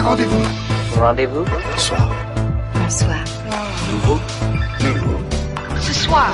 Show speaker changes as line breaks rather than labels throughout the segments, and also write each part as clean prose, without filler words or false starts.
Rendez-vous.
Rendez-vous.
Bonsoir.
Bonsoir.
Nouveau.
Ce soir.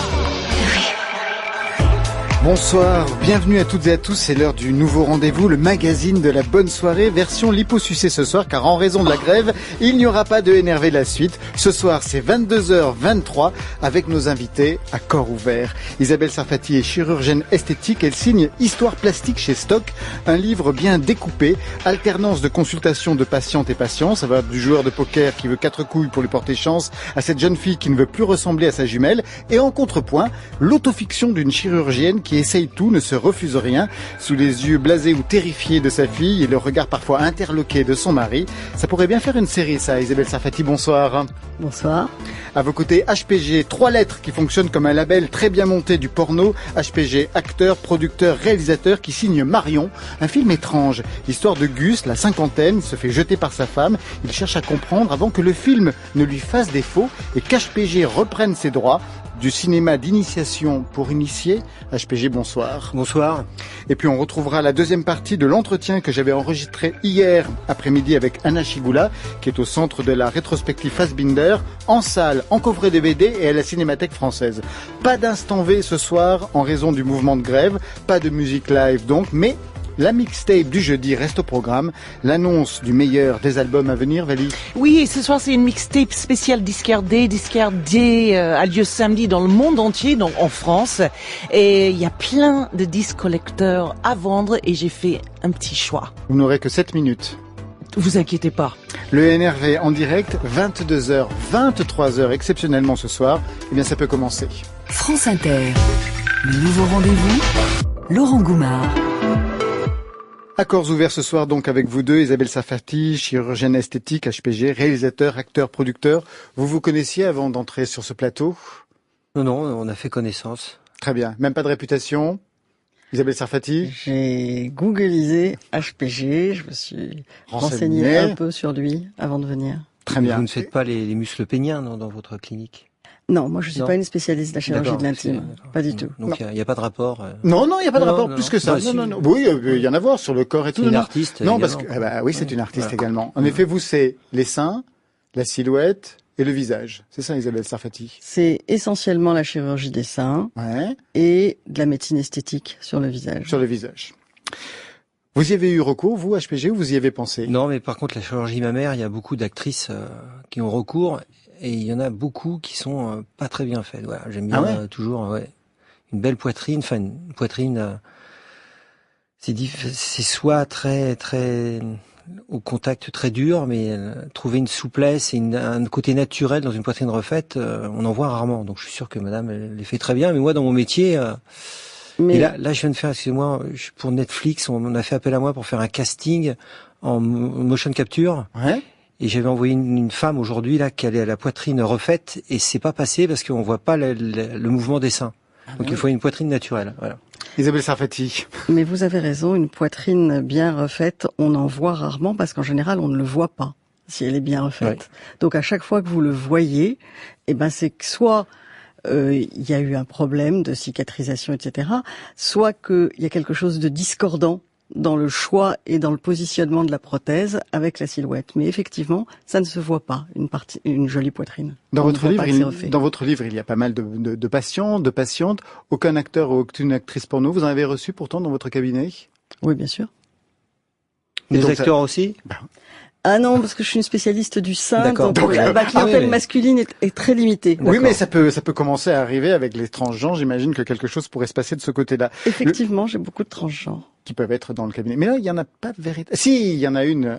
Bonsoir, bienvenue à toutes et à tous, c'est l'heure du nouveau rendez-vous, le magazine de la bonne soirée, version liposucée ce soir, car en raison de la grève, il n'y aura pas de NRV la suite. Ce soir, c'est 22h23, avec nos invités à corps ouvert. Isabelle Sarfati est chirurgienne esthétique, elle signe Histoire plastique chez Stock, un livre bien découpé, alternance de consultation de patientes et patients, ça va du joueur de poker qui veut 4 couilles pour lui porter chance, à cette jeune fille qui ne veut plus ressembler à sa jumelle, et en contrepoint, l'autofiction d'une chirurgienne qui essaye tout, ne se refuse rien, sous les yeux blasés ou terrifiés de sa fille et le regard parfois interloqué de son mari. Ça pourrait bien faire une série, ça. Isabelle Sarfati, bonsoir.
Bonsoir.
À vos côtés, HPG, 3 lettres qui fonctionnent comme un label très bien monté du porno. HPG, acteur, producteur, réalisateur, qui signe Marion, un film étrange. L'histoire de Gus, la cinquantaine, se fait jeter par sa femme. Il cherche à comprendre avant que le film ne lui fasse défaut et qu'HPG reprenne ses droits. Du cinéma d'initiation pour initier. HPG, bonsoir.
Bonsoir.
Et puis on retrouvera la deuxième partie de l'entretien que j'avais enregistré hier après-midi avec Anna Chigula, qui est au centre de la rétrospective Fassbinder, en salle, en coffret DVD et à la Cinémathèque française. Pas d'instant V ce soir en raison du mouvement de grève, pas de musique live donc, mais la mixtape du jeudi reste au programme. L'annonce du meilleur des albums à venir, Valie.
Oui, et ce soir c'est une mixtape spéciale Discard Day. Discard Day a lieu samedi dans le monde entier, donc en France. Et il y a plein de disques collecteurs à vendre et j'ai fait un petit choix.
Vous n'aurez que 7 minutes.
Vous inquiétez pas.
Le NRV en direct, 22h, 23h exceptionnellement ce soir. Eh bien ça peut commencer.
France Inter. Le nouveau rendez-vous. Laurent Goumard.
Accords ouverts ce soir donc avec vous deux, Isabelle Sarfati, chirurgienne esthétique, HPG, réalisateur, acteur, producteur. Vous vous connaissiez avant d'entrer sur ce plateau?
Non, on a fait connaissance.
Très bien. Même pas de réputation? Isabelle Sarfati?
J'ai googlisé HPG, je me suis renseigné un peu sur lui avant de venir.
Très bien.
Vous ne faites pas les muscles péniens dans votre clinique?
Non, moi je suis pas une spécialiste de la chirurgie de l'intime, pas du tout.
Donc il n'y a pas de rapport.
Non, il n'y a pas de rapport plus que ça.
Bah,
non. Oui, il y en a à voir sur le corps et tout.
C'est une artiste.
Non,
également.
parce que oui, c'est une artiste également. En effet, vous c'est les seins, la silhouette et le visage. C'est ça, Isabelle Sarfati.
C'est essentiellement la chirurgie des seins et de la médecine esthétique sur le visage.
Sur le visage. Vous y avez eu recours, vous, HPG, ou vous y avez pensé?
Non, mais par contre, la chirurgie mammaire, il y a beaucoup d'actrices qui ont recours. Et il y en a beaucoup qui sont pas très bien faites. Voilà, j'aime bien toujours une belle poitrine, enfin une poitrine. C'est soit très au contact très dur, mais trouver une souplesse et un côté naturel dans une poitrine refaite, on en voit rarement. Donc je suis sûr que Madame elle les fait très bien. Mais moi, dans mon métier, et là, je viens de faire, excusez-moi, pour Netflix, on a fait appel à moi pour faire un casting en motion capture.
Ouais.
Et j'avais envoyé une femme aujourd'hui là qui a la poitrine refaite et c'est pas passé parce qu'on voit pas le mouvement des seins. Donc il faut une poitrine naturelle. Voilà.
Isabelle Sarfati.
Mais vous avez raison, une poitrine bien refaite, on en voit rarement parce qu'en général on ne le voit pas si elle est bien refaite. Ouais. Donc à chaque fois que vous le voyez, c'est que soit il y a eu un problème de cicatrisation, etc., soit qu'il y a quelque chose de discordant dans le choix et dans le positionnement de la prothèse avec la silhouette. Mais effectivement, ça ne se voit pas, une jolie poitrine.
Dans votre livre, il y a pas mal de patients, de patientes. Aucun acteur ou aucune actrice porno. Vous en avez reçu pourtant dans votre cabinet?
Oui, bien sûr.
Des acteurs aussi?
Ah non, parce que je suis une spécialiste du sein, donc la clientèle masculine est très limitée.
Oui, mais ça peut commencer à arriver avec les transgenres. J'imagine que quelque chose pourrait se passer de ce côté-là.
Effectivement, j'ai beaucoup de transgenres.
Qui peuvent être dans le cabinet. Mais là, il y en a pas véritablement. Si, il y en a une,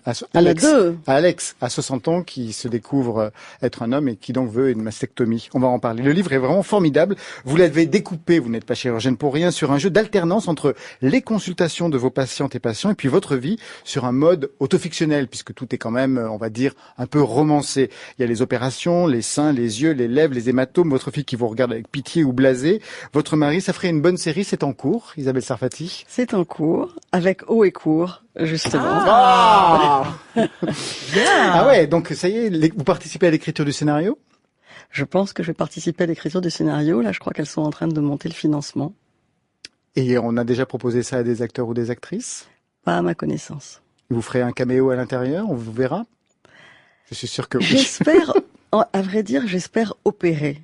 Alex, à 60 ans, qui se découvre être un homme et qui donc veut une mastectomie. On va en parler. Le livre est vraiment formidable. Vous l'avez découpé, vous n'êtes pas chirurgienne pour rien, sur un jeu d'alternance entre les consultations de vos patientes et patients et puis votre vie sur un mode autofictionnel, puisque tout est quand même, on va dire, un peu romancé. Il y a les opérations, les seins, les yeux, les lèvres, les hématomes, votre fille qui vous regarde avec pitié ou blasé, votre mari, ça ferait une bonne série, c'est en cours, Isabelle Sarfati?
C'est en cours. Avec haut et court, justement.
Ah ouais, donc ça y est, vous participez à l'écriture du scénario?
Je pense que je vais participer à l'écriture du scénario. Là, je crois qu'elles sont en train de monter le financement.
Et on a déjà proposé ça à des acteurs ou des actrices?
Pas à ma connaissance.
Vous ferez un caméo à l'intérieur, on vous verra? Je suis sûr que oui.
J'espère, à vrai dire, j'espère opérer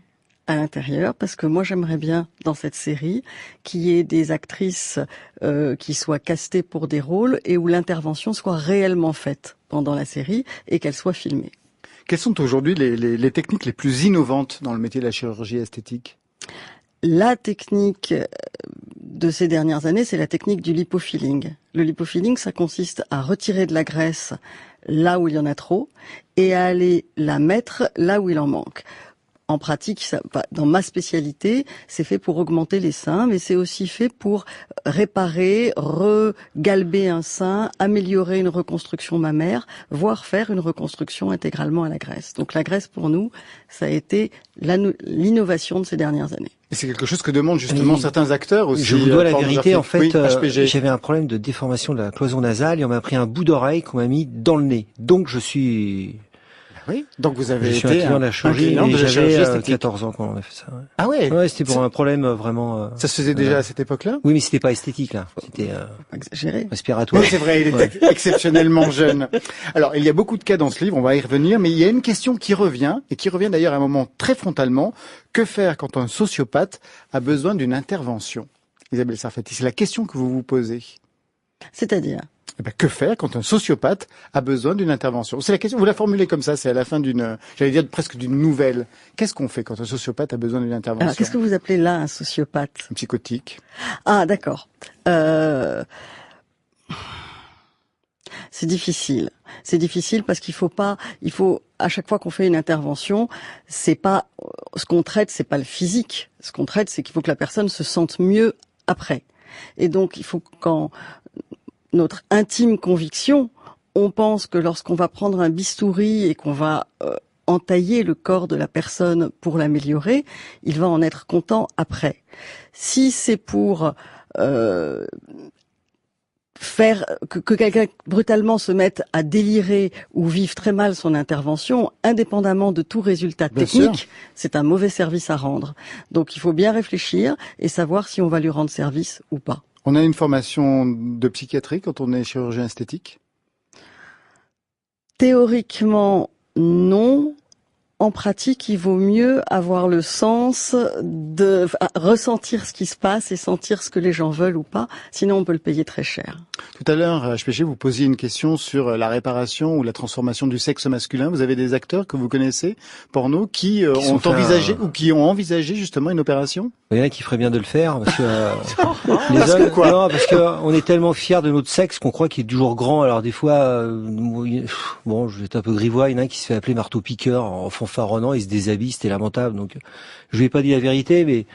à l'intérieur, parce que moi j'aimerais bien dans cette série qu'il y ait des actrices qui soient castées pour des rôles et où l'intervention soit réellement faite pendant la série et qu'elle soit filmée.
Quelles sont aujourd'hui les techniques les plus innovantes dans le métier de la chirurgie esthétique?
La technique de ces dernières années, c'est la technique du lipofilling. Le lipofilling, ça consiste à retirer de la graisse là où il y en a trop et à aller la mettre là où il en manque. En pratique, dans ma spécialité, c'est fait pour augmenter les seins, mais c'est aussi fait pour réparer, regalber un sein, améliorer une reconstruction mammaire, voire faire une reconstruction intégralement à la graisse. Donc la graisse, pour nous, ça a été l'innovation de ces dernières années.
Et c'est quelque chose que demandent justement certains acteurs aussi.
Je vous dois la vérité, en fait,
oui,
j'avais un problème de déformation de la cloison nasale et on m'a pris un bout d'oreille qu'on m'a mis dans le nez. Donc je suis...
Oui. Donc vous avez
été
un
client de la chirurgie et j'avais 14 ans quand on a fait ça. Ouais.
Ah ouais.
Ouais, c'était pour un problème vraiment.
Ça se faisait déjà à cette époque-là?
Oui, mais c'était pas esthétique là. C'était
exagéré.
Respiratoire.
Oui, c'est vrai, il est exceptionnellement jeune. Alors, il y a beaucoup de cas dans ce livre, on va y revenir, mais il y a une question qui revient, et qui revient d'ailleurs à un moment très frontalement. Que faire quand un sociopathe a besoin d'une intervention? Isabelle Sarfati, c'est la question que vous vous posez.
C'est-à-dire?
Eh ben, que faire quand un sociopathe a besoin d'une intervention? C'est la question, vous la formulez comme ça, c'est à la fin j'allais dire presque d'une nouvelle. Qu'est-ce qu'on fait quand un sociopathe a besoin d'une intervention?
Alors, qu'est-ce que vous appelez là un sociopathe?
Un psychotique.
Ah, d'accord. C'est difficile. C'est difficile parce qu'il faut, à chaque fois qu'on fait une intervention, ce qu'on traite, c'est pas le physique. Ce qu'on traite, c'est qu'il faut que la personne se sente mieux après. Et donc, il faut quand notre intime conviction, on pense que lorsqu'on va prendre un bistouri et qu'on va entailler le corps de la personne pour l'améliorer, il va en être content après. Si c'est pour faire que quelqu'un brutalement se mette à délirer ou vive très mal son intervention, indépendamment de tout résultat technique, c'est un mauvais service à rendre. Donc il faut bien réfléchir et savoir si on va lui rendre service ou pas.
On a une formation de psychiatrie quand on est chirurgien esthétique?
Théoriquement, non. En pratique, il vaut mieux avoir le sens de ressentir ce qui se passe et sentir ce que les gens veulent ou pas. Sinon, on peut le payer très cher.
Tout à l'heure, HPG, vous posiez une question sur la réparation ou la transformation du sexe masculin. Vous avez des acteurs que vous connaissez, porno, qui ont envisagé ou qui ont envisagé justement une opération?
Il y en a qui ferait bien de le faire parce que
parce que quoi?
Non, parce que on est tellement fiers de notre sexe qu'on croit qu'il est toujours grand. Alors des fois, bon, je vais être un peu grivois. Il y en a un qui se fait appeler marteau piqueur en fanfaronnant, il se déshabille, c'était lamentable. Donc, je vais pas dire la vérité, mais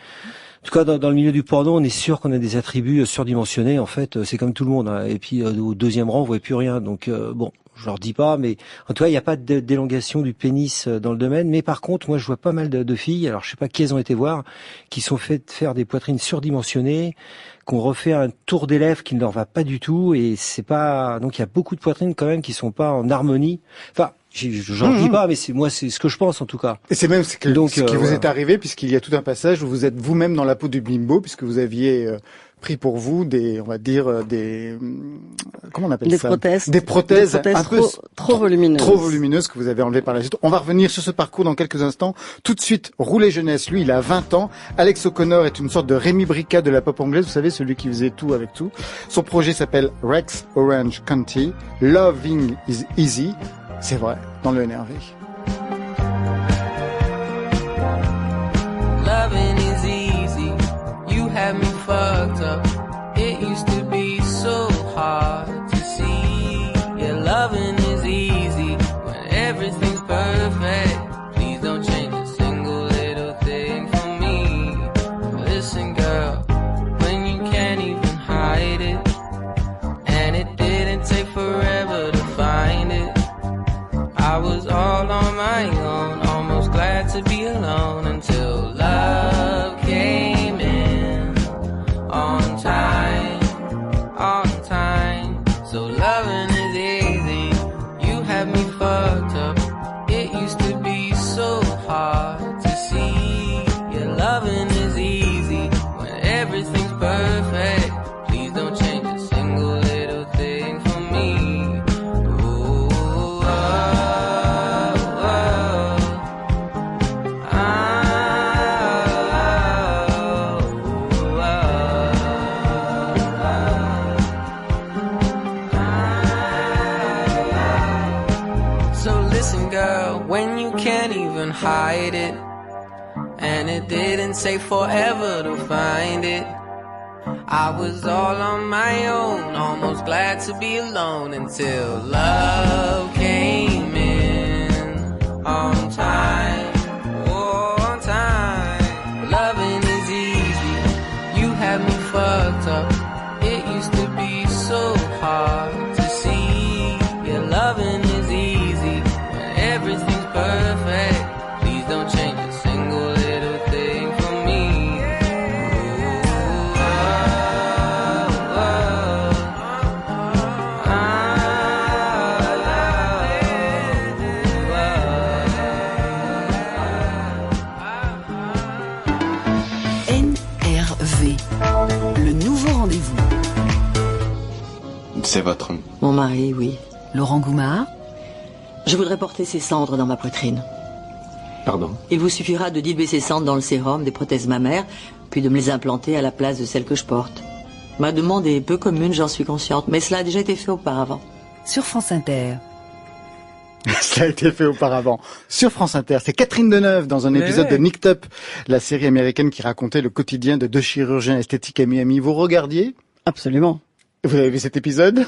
en tout cas, dans le milieu du porno, on est sûr qu'on a des attributs surdimensionnés. En fait, c'est comme tout le monde. Hein. Et puis, au deuxième rang, on voit plus rien. Donc, bon, je leur dis pas, mais en tout cas, il n'y a pas d'élongation du pénis dans le domaine. Mais par contre, moi, je vois pas mal de filles. Alors, je sais pas qui elles ont été voir, qui sont faites faire des poitrines surdimensionnées, qu'on refait un tour des lèvres qui ne leur va pas du tout. Et c'est pas. Donc, il y a beaucoup de poitrines quand même qui sont pas en harmonie. Enfin. J'en dis pas, mais c'est ce que je pense en tout cas.
Et c'est même ce qui vous est arrivé, puisqu'il y a tout un passage où vous êtes vous-même dans la peau du bimbo, puisque vous aviez pris pour vous comment on appelle ça? Des prothèses un peu
trop volumineuses.
Trop volumineuses que vous avez enlevées par la suite. On va revenir sur ce parcours dans quelques instants. Tout de suite, Roulet Jeunesse, lui, il a 20 ans. Alex O'Connor est une sorte de Rémi Brica de la pop anglaise, vous savez, celui qui faisait tout avec tout. Son projet s'appelle Rex Orange County. Loving is easy. C'est vrai, dans le NRV.
Loving is easy, you have me fucked up. It used to be so hard to see. Yeah, loving is easy when everything's perfect. Please don't change a single little thing for me. Listen, girl, when you can't even hide it, and it didn't take forever to find it. I was all on my own, almost glad to be alone until love came in on time, on time. So loving is easy, you have me fucked up. It used to be so hard to see. Yeah, loving is easy when everything's perfect. Please don't change a single little thing for me. Ooh, hide it. And it didn't take forever to find it. I was all on my own, almost glad to be alone until love came in on time. Oh, on time. Loving is easy. You had me fucked up. It used to be so hard to see. Yeah, loving is easy when everything's perfect. Please don't change a single little thing for me. Ooh, oh,
NRV, le nouveau rendez-vous.
C'est votre...
Mon mari, oui.
Laurent Goumard.
Je voudrais porter ses cendres dans ma poitrine.
Pardon?
Il vous suffira de diluer ces cendres dans le sérum des prothèses mammaires, puis de me les implanter à la place de celles que je porte. Ma demande est peu commune, j'en suis consciente, mais cela a déjà été fait auparavant.
Sur France Inter.
Cela a été fait auparavant sur France Inter. C'est Catherine Deneuve dans un épisode de Nicked Up, la série américaine qui racontait le quotidien de deux chirurgiens esthétiques à Miami. Vous regardiez?
Absolument.
Vous avez vu cet épisode?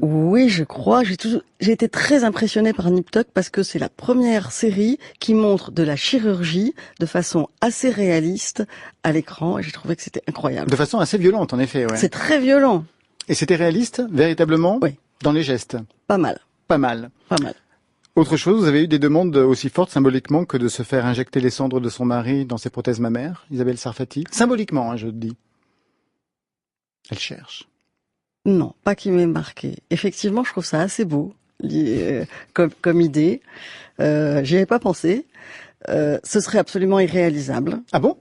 Oui, je crois. J'ai été très impressionnée par Nip Tuck parce que c'est la première série qui montre de la chirurgie de façon assez réaliste à l'écran et j'ai trouvé que c'était incroyable.
De façon assez violente, en effet. Ouais.
C'est très violent.
Et c'était réaliste, véritablement?
Oui.
Dans les gestes?
Pas mal.
Pas mal.
Pas mal.
Autre chose, vous avez eu des demandes aussi fortes symboliquement que de se faire injecter les cendres de son mari dans ses prothèses mammaires, Isabelle Sarfati? Symboliquement, hein, je te dis. Elle cherche.
Non, pas qui m'ait marqué. Effectivement, je trouve ça assez beau comme idée. J'y avais pas pensé. Ce serait absolument irréalisable.
Ah bon?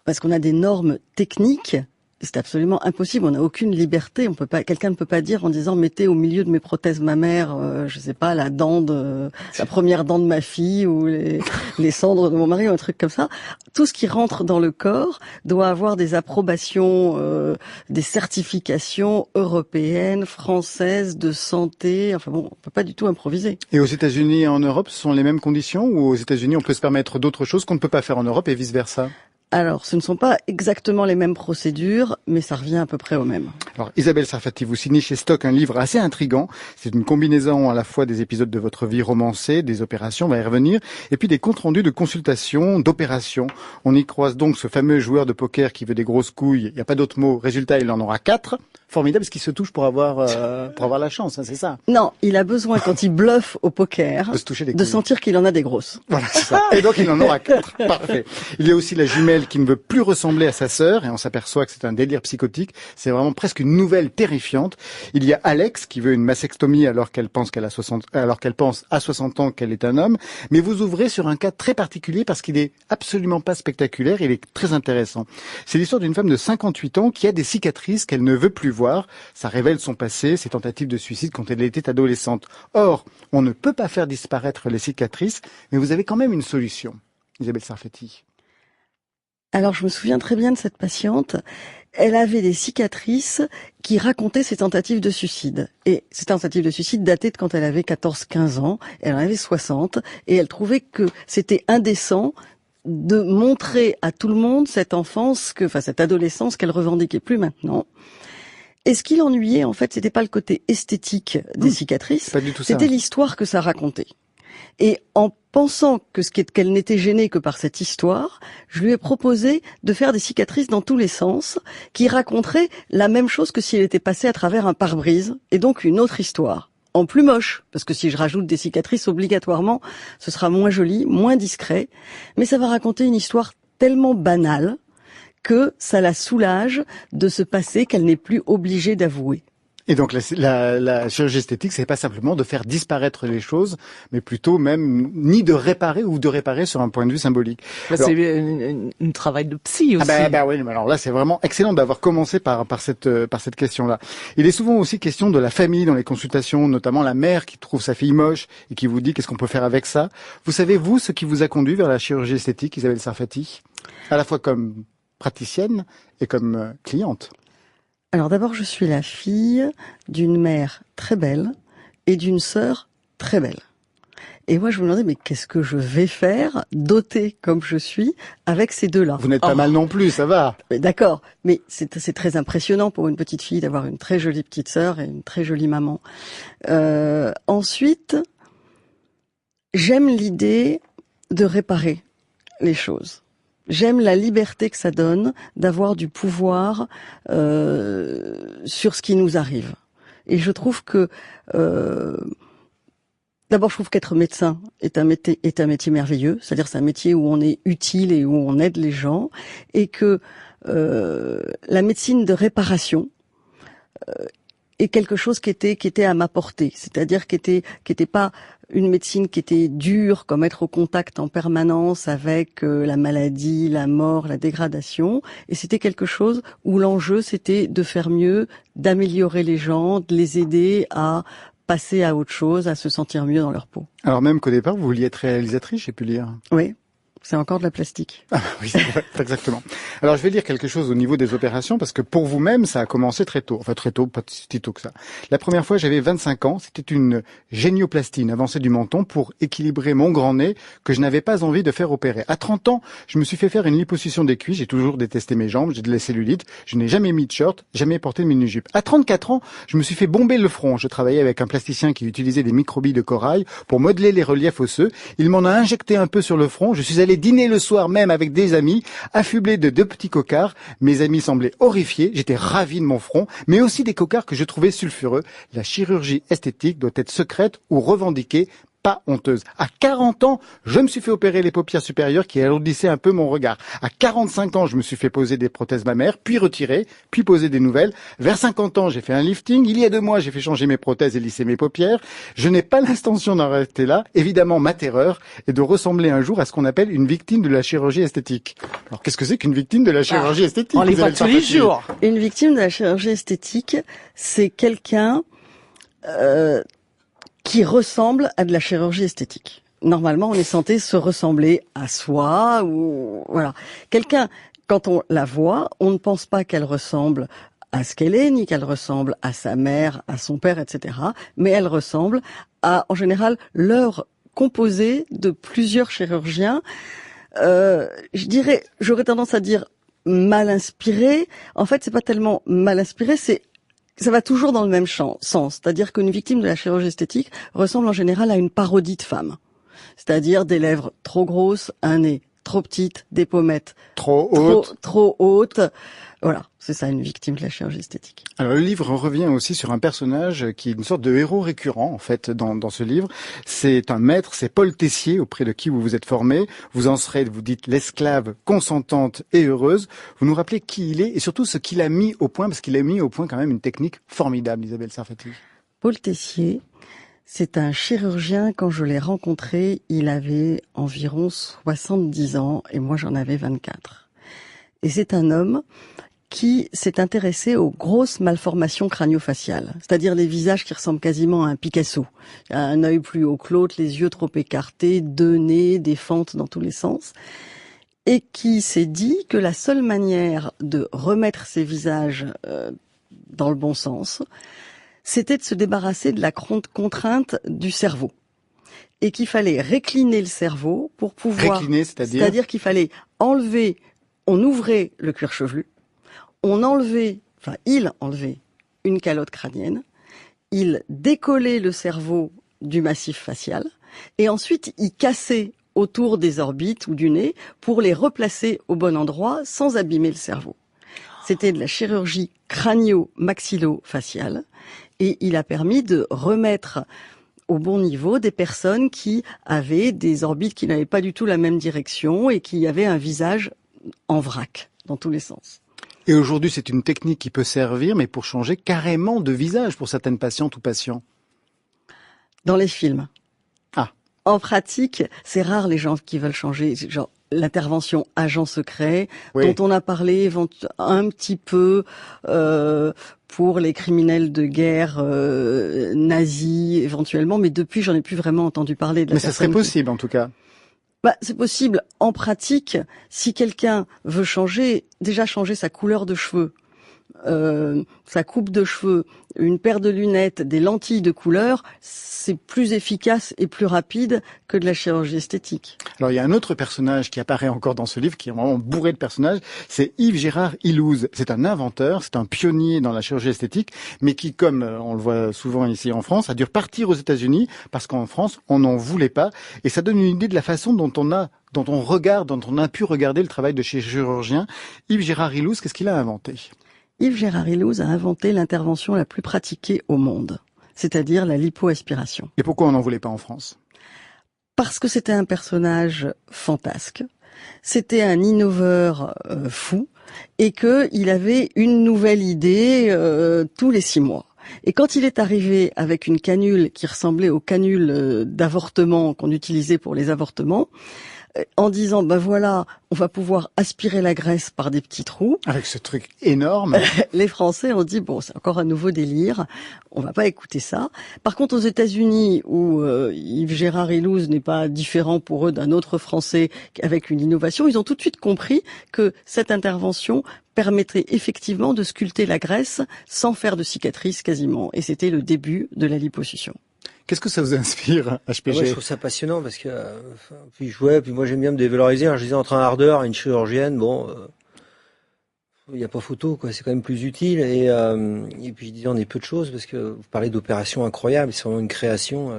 Parce qu'on a des normes techniques. C'est absolument impossible. On n'a aucune liberté. On peut pas. Quelqu'un ne peut pas dire en disant mettez au milieu de mes prothèses mammaires, je sais pas, la première dent de ma fille ou les cendres de mon mari ou un truc comme ça. Tout ce qui rentre dans le corps doit avoir des approbations, des certifications européennes, françaises de santé. Enfin bon, on peut pas du tout improviser.
Et aux États-Unis et en Europe, ce sont les mêmes conditions ou aux États-Unis on peut se permettre d'autres choses qu'on ne peut pas faire en Europe et vice versa?
Alors, ce ne sont pas exactement les mêmes procédures, mais ça revient à peu près au même.
Alors, Isabelle Sarfati, vous signez chez Stock un livre assez intriguant. C'est une combinaison à la fois des épisodes de votre vie romancée, des opérations, on va y revenir, et puis des comptes rendus de consultations, d'opérations. On y croise donc ce fameux joueur de poker qui veut des grosses couilles. Il n'y a pas d'autre mot. Résultat, il en aura 4. Formidable, parce qu'il se touche pour avoir la chance, hein, c'est ça?
Non, il a besoin, quand il bluffe au poker,
de se toucher des couilles,
de sentir qu'il en a des grosses.
Voilà, c'est ça. Et donc, il en aura 4. Parfait. Il y a aussi la jumelle qui ne veut plus ressembler à sa sœur, et on s'aperçoit que c'est un délire psychotique. C'est vraiment presque une nouvelle terrifiante. Il y a Alex qui veut une mastectomie alors qu'elle pense à 60 ans qu'elle est un homme. Mais vous ouvrez sur un cas très particulier parce qu'il est absolument pas spectaculaire, il est très intéressant. C'est l'histoire d'une femme de 58 ans qui a des cicatrices qu'elle ne veut plus voir. Ça révèle son passé, ses tentatives de suicide quand elle était adolescente. Or, on ne peut pas faire disparaître les cicatrices, mais vous avez quand même une solution, Isabelle Sarfati.
Alors, je me souviens très bien de cette patiente. Elle avait des cicatrices qui racontaient ses tentatives de suicide. Et ces tentatives de suicide dataient de quand elle avait 14-15 ans. Elle en avait 60. Et elle trouvait que c'était indécent de montrer à tout le monde cette adolescence qu'elle revendiquait plus maintenant. Et ce qui l'ennuyait, en fait, c'était pas le côté esthétique des cicatrices, c'était l'histoire que ça racontait. Et en pensant qu'elle n'était gênée que par cette histoire, je lui ai proposé de faire des cicatrices dans tous les sens, qui raconteraient la même chose que si elle était passée à travers un pare-brise, et donc une autre histoire. En plus moche, parce que si je rajoute des cicatrices obligatoirement, ce sera moins joli, moins discret, mais ça va raconter une histoire tellement banale que ça la soulage de ce passé qu'elle n'est plus obligée d'avouer.
Et donc la chirurgie esthétique, c'est pas simplement de faire disparaître les choses, mais plutôt même ni de réparer ou de réparer sur un point de vue symbolique.
Là, c'est un travail de psy aussi.
Oui, mais alors là, c'est vraiment excellent d'avoir commencé par cette question-là. Il est souvent aussi question de la famille dans les consultations, notamment la mère qui trouve sa fille moche et qui vous dit qu'est-ce qu'on peut faire avec ça. Vous savez, vous, ce qui vous a conduit vers la chirurgie esthétique, Isabelle Sarfati, à la fois comme praticienne et comme cliente?
Alors d'abord, je suis la fille d'une mère très belle et d'une sœur très belle. Et moi, je me demandais, mais qu'est-ce que je vais faire, dotée comme je suis, avec ces deux-là?
Vous n'êtes pas mal non plus, ça va.
Mais d'accord, mais c'est très impressionnant pour une petite fille d'avoir une très jolie petite sœur et une très jolie maman. Ensuite, j'aime l'idée de réparer les choses. J'aime la liberté que ça donne d'avoir du pouvoir sur ce qui nous arrive. Et je trouve que d'abord, je trouve qu'être médecin est un métier merveilleux. C'est-à-dire, c'est un métier où on est utile et où on aide les gens, et que la médecine de réparation est quelque chose qui était à ma portée. C'est-à-dire qui était pas une médecine qui était dure, comme être au contact en permanence avec la maladie, la mort, la dégradation. Et c'était quelque chose où l'enjeu, c'était de faire mieux, d'améliorer les gens, de les aider à passer à autre chose, à se sentir mieux dans leur peau.
Alors même qu'au départ, vous vouliez être réalisatrice, j'ai pu lire.
Oui. C'est encore de la plastique.
Ah, oui, c'est vrai, exactement. Alors, je vais dire quelque chose au niveau des opérations, parce que pour vous-même, ça a commencé très tôt. Enfin, très tôt, pas si tôt que ça. La première fois, j'avais 25 ans. C'était une génioplastie, une avancée du menton pour équilibrer mon grand nez que je n'avais pas envie de faire opérer. À 30 ans, je me suis fait faire une liposuction des cuisses. J'ai toujours détesté mes jambes. J'ai de la cellulite. Je n'ai jamais mis de short, jamais porté de mini-jupe. À 34 ans, je me suis fait bomber le front. Je travaillais avec un plasticien qui utilisait des microbilles de corail pour modeler les reliefs osseux. Il m'en a injecté un peu sur le front. Je suis allé dîner le soir même avec des amis, affublés de 2 petits cocards. Mes amis semblaient horrifiés. J'étais ravi de mon front, mais aussi des cocards que je trouvais sulfureux. La chirurgie esthétique doit être secrète ou revendiquée, pas honteuse. À 40 ans, je me suis fait opérer les paupières supérieures qui alourdissaient un peu mon regard. À 45 ans, je me suis fait poser des prothèses mammaires, puis retirer, puis poser des nouvelles. Vers 50 ans, j'ai fait un lifting. Il y a 2 mois, j'ai fait changer mes prothèses et lisser mes paupières. Je n'ai pas l'intention d'en rester là. Évidemment, ma terreur est de ressembler un jour à ce qu'on appelle une victime de la chirurgie esthétique. Alors, qu'est-ce que c'est qu'une victime de la chirurgie esthétique?
On les voit tous les jours.
Une victime de la chirurgie esthétique, c'est quelqu'un qui ressemble à de la chirurgie esthétique. Normalement, on est censé se ressembler à soi, ou voilà. Quelqu'un, quand on la voit, on ne pense pas qu'elle ressemble à ce qu'elle est, ni qu'elle ressemble à sa mère, à son père, etc. Mais elle ressemble à, en général, l'œuvre composée de plusieurs chirurgiens. J'aurais tendance à dire mal inspiré. En fait, c'est pas tellement mal inspiré, ça va toujours dans le même sens. C'est-à-dire qu'une victime de la chirurgie esthétique ressemble en général à une parodie de femme. C'est-à-dire des lèvres trop grosses, un nez trop petite, des pommettes trop hautes. Voilà, c'est ça une victime de la chirurgie esthétique.
Alors le livre revient aussi sur un personnage qui est une sorte de héros récurrent en fait dans ce livre. C'est un maître, c'est Paul Tessier, auprès de qui vous vous êtes formé. Vous en serez, vous dites, l'esclave consentante et heureuse. Vous nous rappelez qui il est et surtout ce qu'il a mis au point, parce qu'il a mis au point quand même une technique formidable, Isabelle Sarfati.
Paul Tessier, c'est un chirurgien. Quand je l'ai rencontré, il avait environ 70 ans et moi j'en avais 24. Et c'est un homme qui s'est intéressé aux grosses malformations crânio-faciales, c'est-à-dire les visages qui ressemblent quasiment à un Picasso. Un œil plus haut que l'autre, les yeux trop écartés, 2 nez, des fentes dans tous les sens. Et qui s'est dit que la seule manière de remettre ces visages dans le bon sens, c'était de se débarrasser de la contrainte du cerveau. Et qu'il fallait récliner le cerveau pour pouvoir...
Récliner,
c'est-à-dire qu'il fallait enlever... On ouvrait le cuir chevelu, il enlevait une calotte crânienne, il décollait le cerveau du massif facial, et ensuite il cassait autour des orbites ou du nez pour les replacer au bon endroit sans abîmer le cerveau. C'était de la chirurgie crânio-maxillo-faciale, et il a permis de remettre au bon niveau des personnes qui avaient des orbites qui n'avaient pas du tout la même direction et qui avaient un visage en vrac, dans tous les sens.
Et aujourd'hui, c'est une technique qui peut servir, mais pour changer carrément de visage pour certaines patientes ou patients.
Dans les films.
Ah.
En pratique, c'est rare les gens qui veulent changer, genre l'intervention agent secret,
oui,
dont on a parlé un petit peu pour les criminels de guerre nazis éventuellement, mais depuis, j'en ai plus vraiment entendu parler.
Mais ça serait possible, en tout cas.
C'est possible en pratique si quelqu'un veut changer sa couleur de cheveux. sa coupe de cheveux, une paire de lunettes, des lentilles de couleur, c'est plus efficace et plus rapide que de la chirurgie esthétique.
Alors il y a un autre personnage qui apparaît encore dans ce livre, qui est vraiment bourré de personnages, c'est Yves Gérard Ilouz. C'est un inventeur, c'est un pionnier dans la chirurgie esthétique, mais qui, comme on le voit souvent ici en France, a dû repartir aux États-Unis parce qu'en France, on n'en voulait pas. Et ça donne une idée de la façon dont on a pu regarder le travail de chez chirurgien. Yves Gérard Ilouz, qu'est-ce qu'il a inventé?
Yves Gérard Ilouz a inventé l'intervention la plus pratiquée au monde, c'est-à-dire la lipoaspiration.
Et pourquoi on n'en voulait pas en France?
Parce que c'était un personnage fantasque, c'était un innoveur fou, et qu'il avait une nouvelle idée tous les 6 mois. Et quand il est arrivé avec une canule qui ressemblait aux canules d'avortement qu'on utilisait pour les avortements, en disant, voilà, on va pouvoir aspirer la graisse par des petits trous.
Avec ce truc énorme.
Les Français ont dit, c'est encore un nouveau délire, on va pas écouter ça. Par contre, aux États-Unis, où Yves Gérard Ilouz n'est pas différent pour eux d'un autre Français avec une innovation, ils ont tout de suite compris que cette intervention permettrait effectivement de sculpter la graisse sans faire de cicatrices quasiment. Et c'était le début de la liposuction.
Qu'est-ce que ça vous inspire, HPG?
Moi, je trouve ça passionnant parce que puis moi j'aime bien me dévaloriser. Alors, je disais entre un ardeur et une chirurgienne, il n'y a pas photo, quoi. C'est quand même plus utile. Et puis je disais on est peu de choses parce que vous parlez d'opérations incroyables, c'est vraiment une création.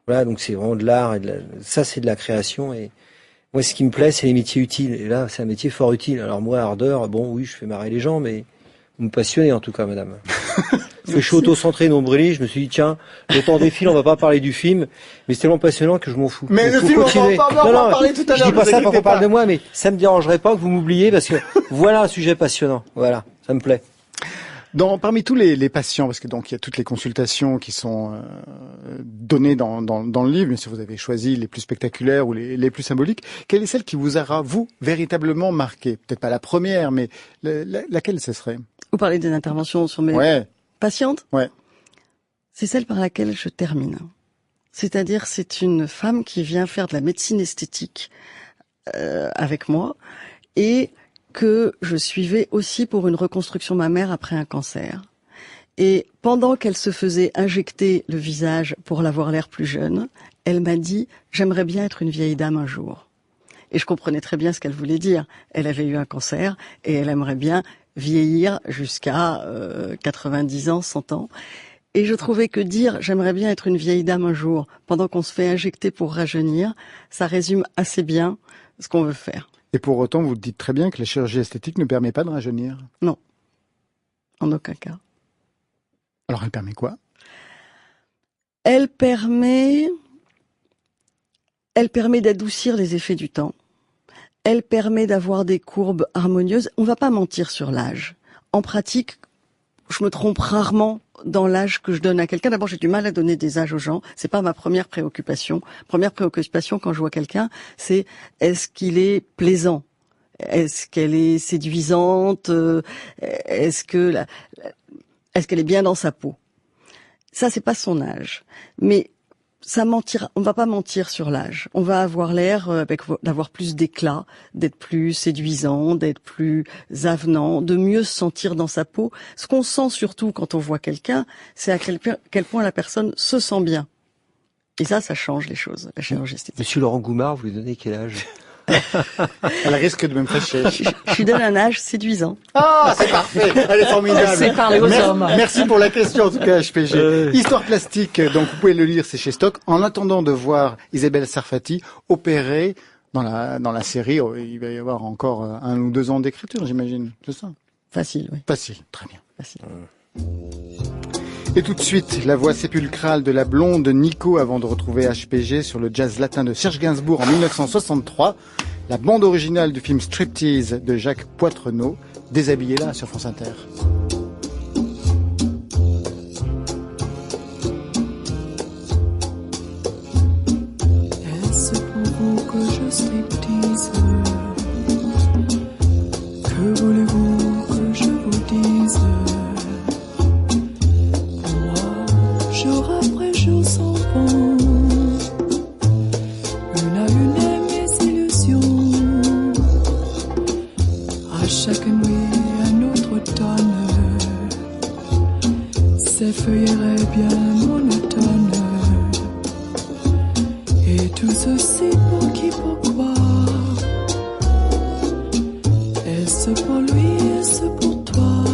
Voilà, donc c'est vraiment de l'art et ça c'est de la création. Et moi, ce qui me plaît, c'est les métiers utiles. Et là, c'est un métier fort utile. Alors moi, ardeur, oui, je fais marrer les gens, mais vous me passionnez en tout cas, madame. Parce que je suis auto-centré, nombrili, je me suis dit, tiens, le temps défile, on va pas parler du film, mais c'est tellement passionnant que je m'en fous.
Mais le film, on va en parler tout à l'heure.
Je dis pas ça pour qu'on parle de moi, mais ça me dérangerait pas que vous m'oubliez parce que voilà un sujet passionnant. Voilà, ça me plaît.
Parmi tous les patients, parce que donc il y a toutes les consultations qui sont données dans le livre, mais si vous avez choisi les plus spectaculaires ou les plus symboliques, quelle est celle qui vous aura, vous, véritablement marqué? Peut-être pas la première, mais laquelle ce serait?
Vous parlez des interventions sur mes patientes?
Ouais.
C'est celle par laquelle je termine. C'est-à-dire, c'est une femme qui vient faire de la médecine esthétique avec moi et que je suivais aussi pour une reconstruction mammaire après un cancer. Et pendant qu'elle se faisait injecter le visage pour l'avoir l'air plus jeune, elle m'a dit « J'aimerais bien être une vieille dame un jour ». Et je comprenais très bien ce qu'elle voulait dire. Elle avait eu un cancer et elle aimerait bien vieillir jusqu'à 90 ans, 100 ans. Et je trouvais que dire « j'aimerais bien être une vieille dame un jour » pendant qu'on se fait injecter pour rajeunir, ça résume assez bien ce qu'on veut faire.
Et pour autant, vous dites très bien que la chirurgie esthétique ne permet pas de rajeunir.
Non, en aucun cas.
Alors elle permet quoi?
Elle permet d'adoucir les effets du temps. Elle permet d'avoir des courbes harmonieuses. On va pas mentir sur l'âge. En pratique, je me trompe rarement dans l'âge que je donne à quelqu'un. D'abord, j'ai du mal à donner des âges aux gens. C'est pas ma première préoccupation. Première préoccupation quand je vois quelqu'un, c'est est-ce qu'il est plaisant? Est-ce qu'elle est séduisante? Est-ce qu'elle est bien dans sa peau? Ça, c'est pas son âge. Mais ça mentira, on va pas mentir sur l'âge. On va avoir l'air d'avoir plus d'éclat, d'être plus séduisant, d'être plus avenant, de mieux se sentir dans sa peau. Ce qu'on sent surtout quand on voit quelqu'un, c'est à quel point la personne se sent bien. Et ça change les choses, la chirurgie esthétique.
Monsieur Laurent Goumard, vous lui donnez quel âge?
Elle risque de me fâcher.
Je lui donne un âge séduisant.
Ah, c'est parfait. Elle est formidable.
C'est parler aux hommes.
Merci pour la question, en tout cas, HPG. Histoire plastique, donc vous pouvez le lire, c'est chez Stock. En attendant de voir Isabelle Sarfati opérer dans la série, il va y avoir encore 1 ou 2 ans d'écriture, j'imagine. C'est ça?
Facile, oui.
Facile, très bien.
Facile.
Et tout de suite, la voix sépulcrale de la blonde Nico avant de retrouver HPG sur le jazz latin de Serge Gainsbourg en 1963. La bande originale du film Striptease de Jacques Poitrenaud. Déshabillé là sur France Inter.
Est-ce pour vous que je striptease? Que voulez-vous que je vous dise? Jour après jour sans pont, une à une mes illusions. À chaque nuit un autre automne. ces feuilleraient bien mon automne. Et tout ceci pour qui, pourquoi? Est-ce pour lui, est-ce pour toi?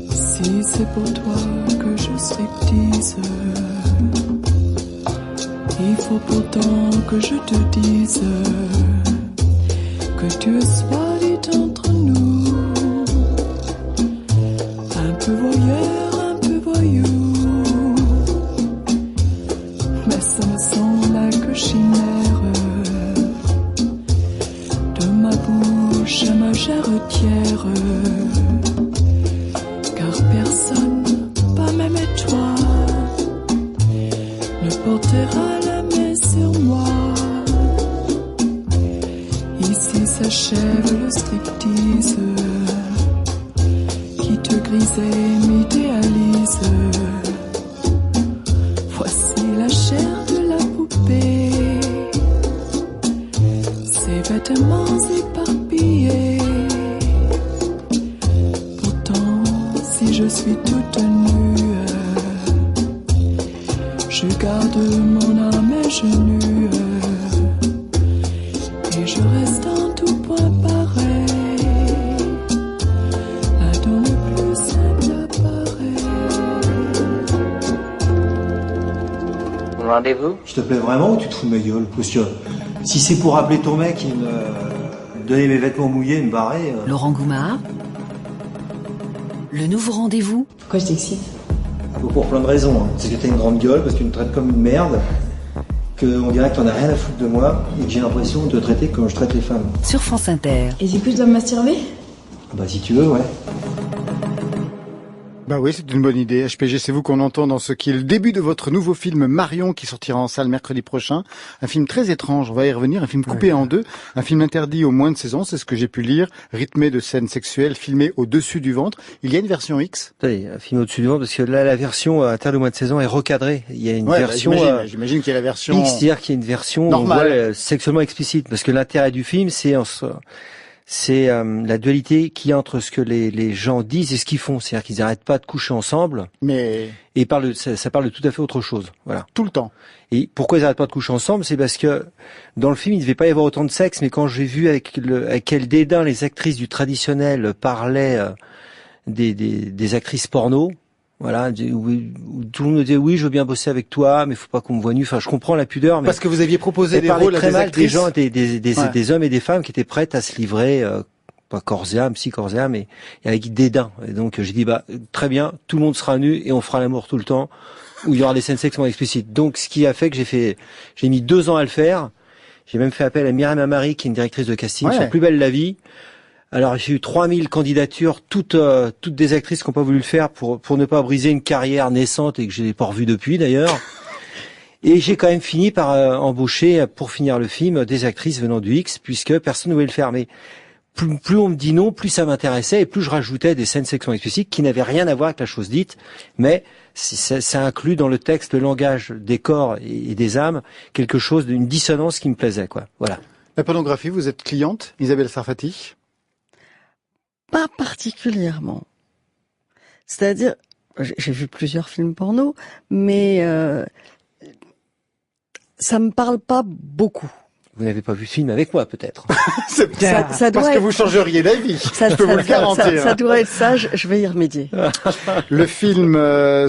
Si c'est pour toi que je striptease, il faut pourtant que je te dise que tu sois dit entre nous, un peu voyeur, un peu voyou. Mais ça me semble que chimère, de ma bouche à ma jarretière, car personne, pas même toi, ne portera la main sur moi. Ici s'achève le striptease qui te grise et m'idéalise. Voici la chair de la poupée, ses vêtements éparpillés. Pourtant, si je suis toute nue, je garde mon âme à genoux, et je reste en tout point pareil, là dans le plus simple appareil.
Rendez-vous?
Je te plais vraiment ou tu te fous de ma gueule? Parce que si c'est pour appeler ton mec et me donner mes vêtements mouillés et me barrer...
Laurent Goumard. Le nouveau rendez-vous.
Pourquoi je t'excite?
Pour plein de raisons. Hein. C'est que t'as une grande gueule, parce que tu me traites comme une merde, qu'on dirait que t'en as rien à foutre de moi, et que j'ai l'impression de te traiter comme je traite les femmes.
Sur France Inter.
Et du coup, je dois me masturber?
Bah si tu veux, ouais.
Bah oui, c'est une bonne idée. HPG, c'est vous qu'on entend dans ce qui est le début de votre nouveau film Marion qui sortira en salle mercredi prochain. Un film très étrange, on va y revenir, un film coupé en deux, un film interdit aux moins de 16 ans, c'est ce que j'ai pu lire, rythmé de scènes sexuelles filmées au-dessus du ventre. Il y a une version X?
Oui, un film au-dessus du ventre, parce que là, la version interdit aux moins de 16 ans est recadrée. Il y a une version...
j'imagine qu'il y a la version...
X, c'est-à-dire qu'il y a une version normale, sexuellement explicite, parce que l'intérêt du film, c'est la dualité qu'il y a entre ce que les gens disent et ce qu'ils font. C'est-à-dire qu'ils n'arrêtent pas de coucher ensemble.
Mais...
Et ça parle de tout à fait autre chose. Voilà.
Tout le temps.
Et pourquoi ils n'arrêtent pas de coucher ensemble? C'est parce que dans le film, il ne devait pas y avoir autant de sexe, mais quand j'ai vu avec quel dédain les actrices du traditionnel parlaient des actrices porno, voilà, où tout le monde me disait oui, je veux bien bosser avec toi, mais faut pas qu'on me voie nu. Enfin, je comprends la pudeur, mais
parce que vous aviez proposé des rôles à
très
des
mal
actrices,
des hommes et des femmes qui étaient prêtes à se livrer, pas corps et âme, si corps et âme, mais avec dédain. Et donc j'ai dit très bien, tout le monde sera nu et on fera l'amour tout le temps, où il y aura des scènes sexuellement explicites. Donc ce qui a fait que j'ai mis 2 ans à le faire. J'ai même fait appel à Myriam Amari, qui est une directrice de casting sur Plus belle la vie. Alors j'ai eu 3000 candidatures, toutes des actrices qui n'ont pas voulu le faire pour ne pas briser une carrière naissante et que je n'ai pas revue depuis d'ailleurs. Et j'ai quand même fini par embaucher, pour finir le film, des actrices venant du X, puisque personne ne voulait le faire. Mais plus on me dit non, plus ça m'intéressait et plus je rajoutais des scènes sexuellement explicites qui n'avaient rien à voir avec la chose dite, mais ça inclut dans le texte, le langage des corps et des âmes, quelque chose d'une dissonance qui me plaisait, quoi. Voilà.
La pornographie, vous êtes cliente, Isabelle Sarfati?
Pas particulièrement. C'est-à-dire, j'ai vu plusieurs films porno, mais ça me parle pas beaucoup.
Vous n'avez pas vu ce film avec moi, peut-être.
Ça doit
parce que vous changeriez d'avis. Je peux vous le garantir.
Ça doit être ça, je vais y remédier.
Le film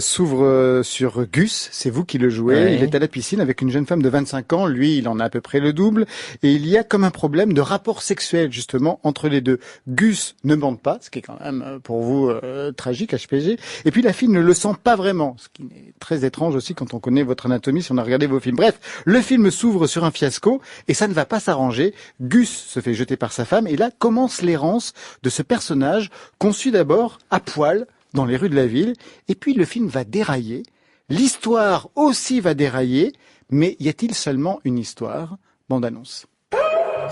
s'ouvre sur Gus, c'est vous qui le jouez. Ouais. Il est à la piscine avec une jeune femme de 25 ans. Lui, il en a à peu près le double. Et il y a comme un problème de rapport sexuel, justement, entre les deux. Gus ne bande pas, ce qui est quand même, pour vous, tragique, HPG. Et puis la fille ne le sent pas vraiment, ce qui est très étrange aussi quand on connaît votre anatomie, si on a regardé vos films. Bref, le film s'ouvre sur un fiasco et ça ne va pas s'arranger. Gus se fait jeter par sa femme et là commence l'errance de ce personnage conçu d'abord à poil dans les rues de la ville et puis le film va dérailler. L'histoire aussi va dérailler, mais y a-t-il seulement une histoire? Bande-annonce.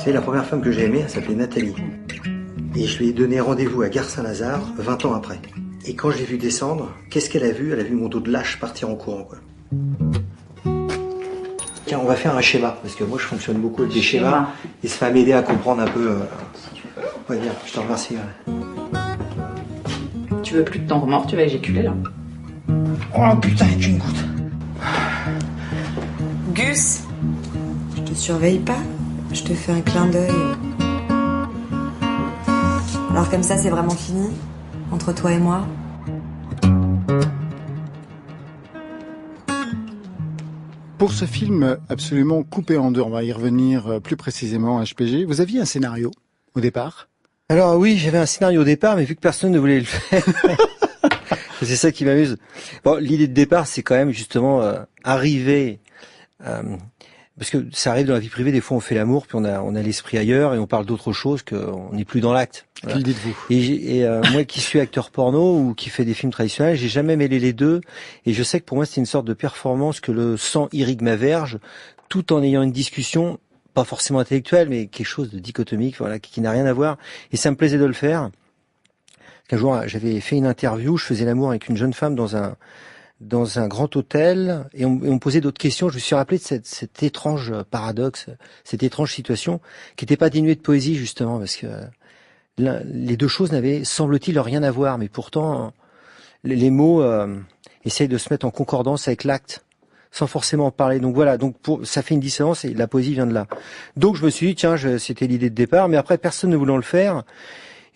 C'est la première femme que j'ai aimée, elle s'appelait Nathalie. Et je lui ai donné rendez-vous à Gare Saint-Lazare 20 ans après. Et quand je l'ai vue descendre, qu'est-ce qu'elle a vu? Elle a vu mon dos de lâche partir en courant, quoi. Tiens, on va faire un schéma, parce que moi je fonctionne beaucoup avec des schémas, et ça va m'aider à comprendre un peu... Ouais, bien, je te remercie. Tu
tu veux plus de ton remords, tu vas éjaculer là.
Oh putain, tu me goûtes.
Gus, je te surveille pas, je te fais un clin d'œil. Alors comme ça, c'est vraiment fini entre toi et moi?
Pour ce film absolument coupé en deux, on va y revenir plus précisément à HPG, vous aviez un scénario au départ?
Alors oui, j'avais un scénario au départ, mais vu que personne ne voulait le faire, c'est ça qui m'amuse. Bon, l'idée de départ, c'est quand même justement arriver, parce que ça arrive dans la vie privée, des fois on fait l'amour, puis on a l'esprit ailleurs et on parle d'autre chose qu'on n'est plus dans l'acte. Voilà.
Qui dites-vous?
Et moi qui suis acteur porno ou qui fait des films traditionnels, j'ai jamais mêlé les deux, et je sais que pour moi c'est une sorte de performance que le sang irrigue ma verge, tout en ayant une discussion pas forcément intellectuelle, mais quelque chose de dichotomique, voilà, qui n'a rien à voir. Et ça me plaisait de le faire. Qu'un jour, j'avais fait une interview, je faisais l'amour avec une jeune femme dans un grand hôtel, et on me posait d'autres questions. Je me suis rappelé de cet étrange paradoxe, cette étrange situation, qui n'était pas dénuée de poésie, justement, parce que les deux choses n'avaient, semble-t-il, rien à voir, mais pourtant, les mots essayent de se mettre en concordance avec l'acte, sans forcément en parler. Donc voilà, ça fait une dissonance et la poésie vient de là. Donc je me suis dit, tiens, c'était l'idée de départ, mais après, personne ne voulant le faire,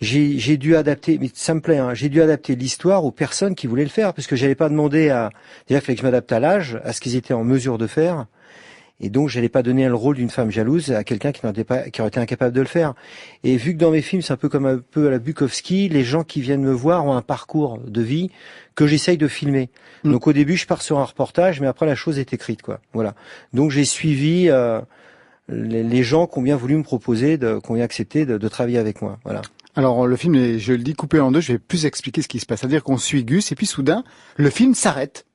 j'ai dû adapter, mais ça me plaît, hein, j'ai dû adapter l'histoire aux personnes qui voulaient le faire, parce que j'allais pas demander déjà, il fallait que je m'adapte à l'âge, à ce qu'ils étaient en mesure de faire, et donc j'allais pas donner le rôle d'une femme jalouse à quelqu'un qui aurait été incapable de le faire. Et vu que dans mes films, c'est un peu à la Bukowski, les gens qui viennent me voir ont un parcours de vie que j'essaye de filmer. Donc au début, je pars sur un reportage, mais après la chose est écrite, quoi. Voilà. Donc j'ai suivi les gens qui ont bien voulu me proposer, qui ont bien accepté de travailler avec moi. Voilà.
Alors le film est, je le dis, coupé en deux, je vais plus expliquer ce qui se passe. C'est-à-dire qu'on suit Gus et puis soudain, le film s'arrête.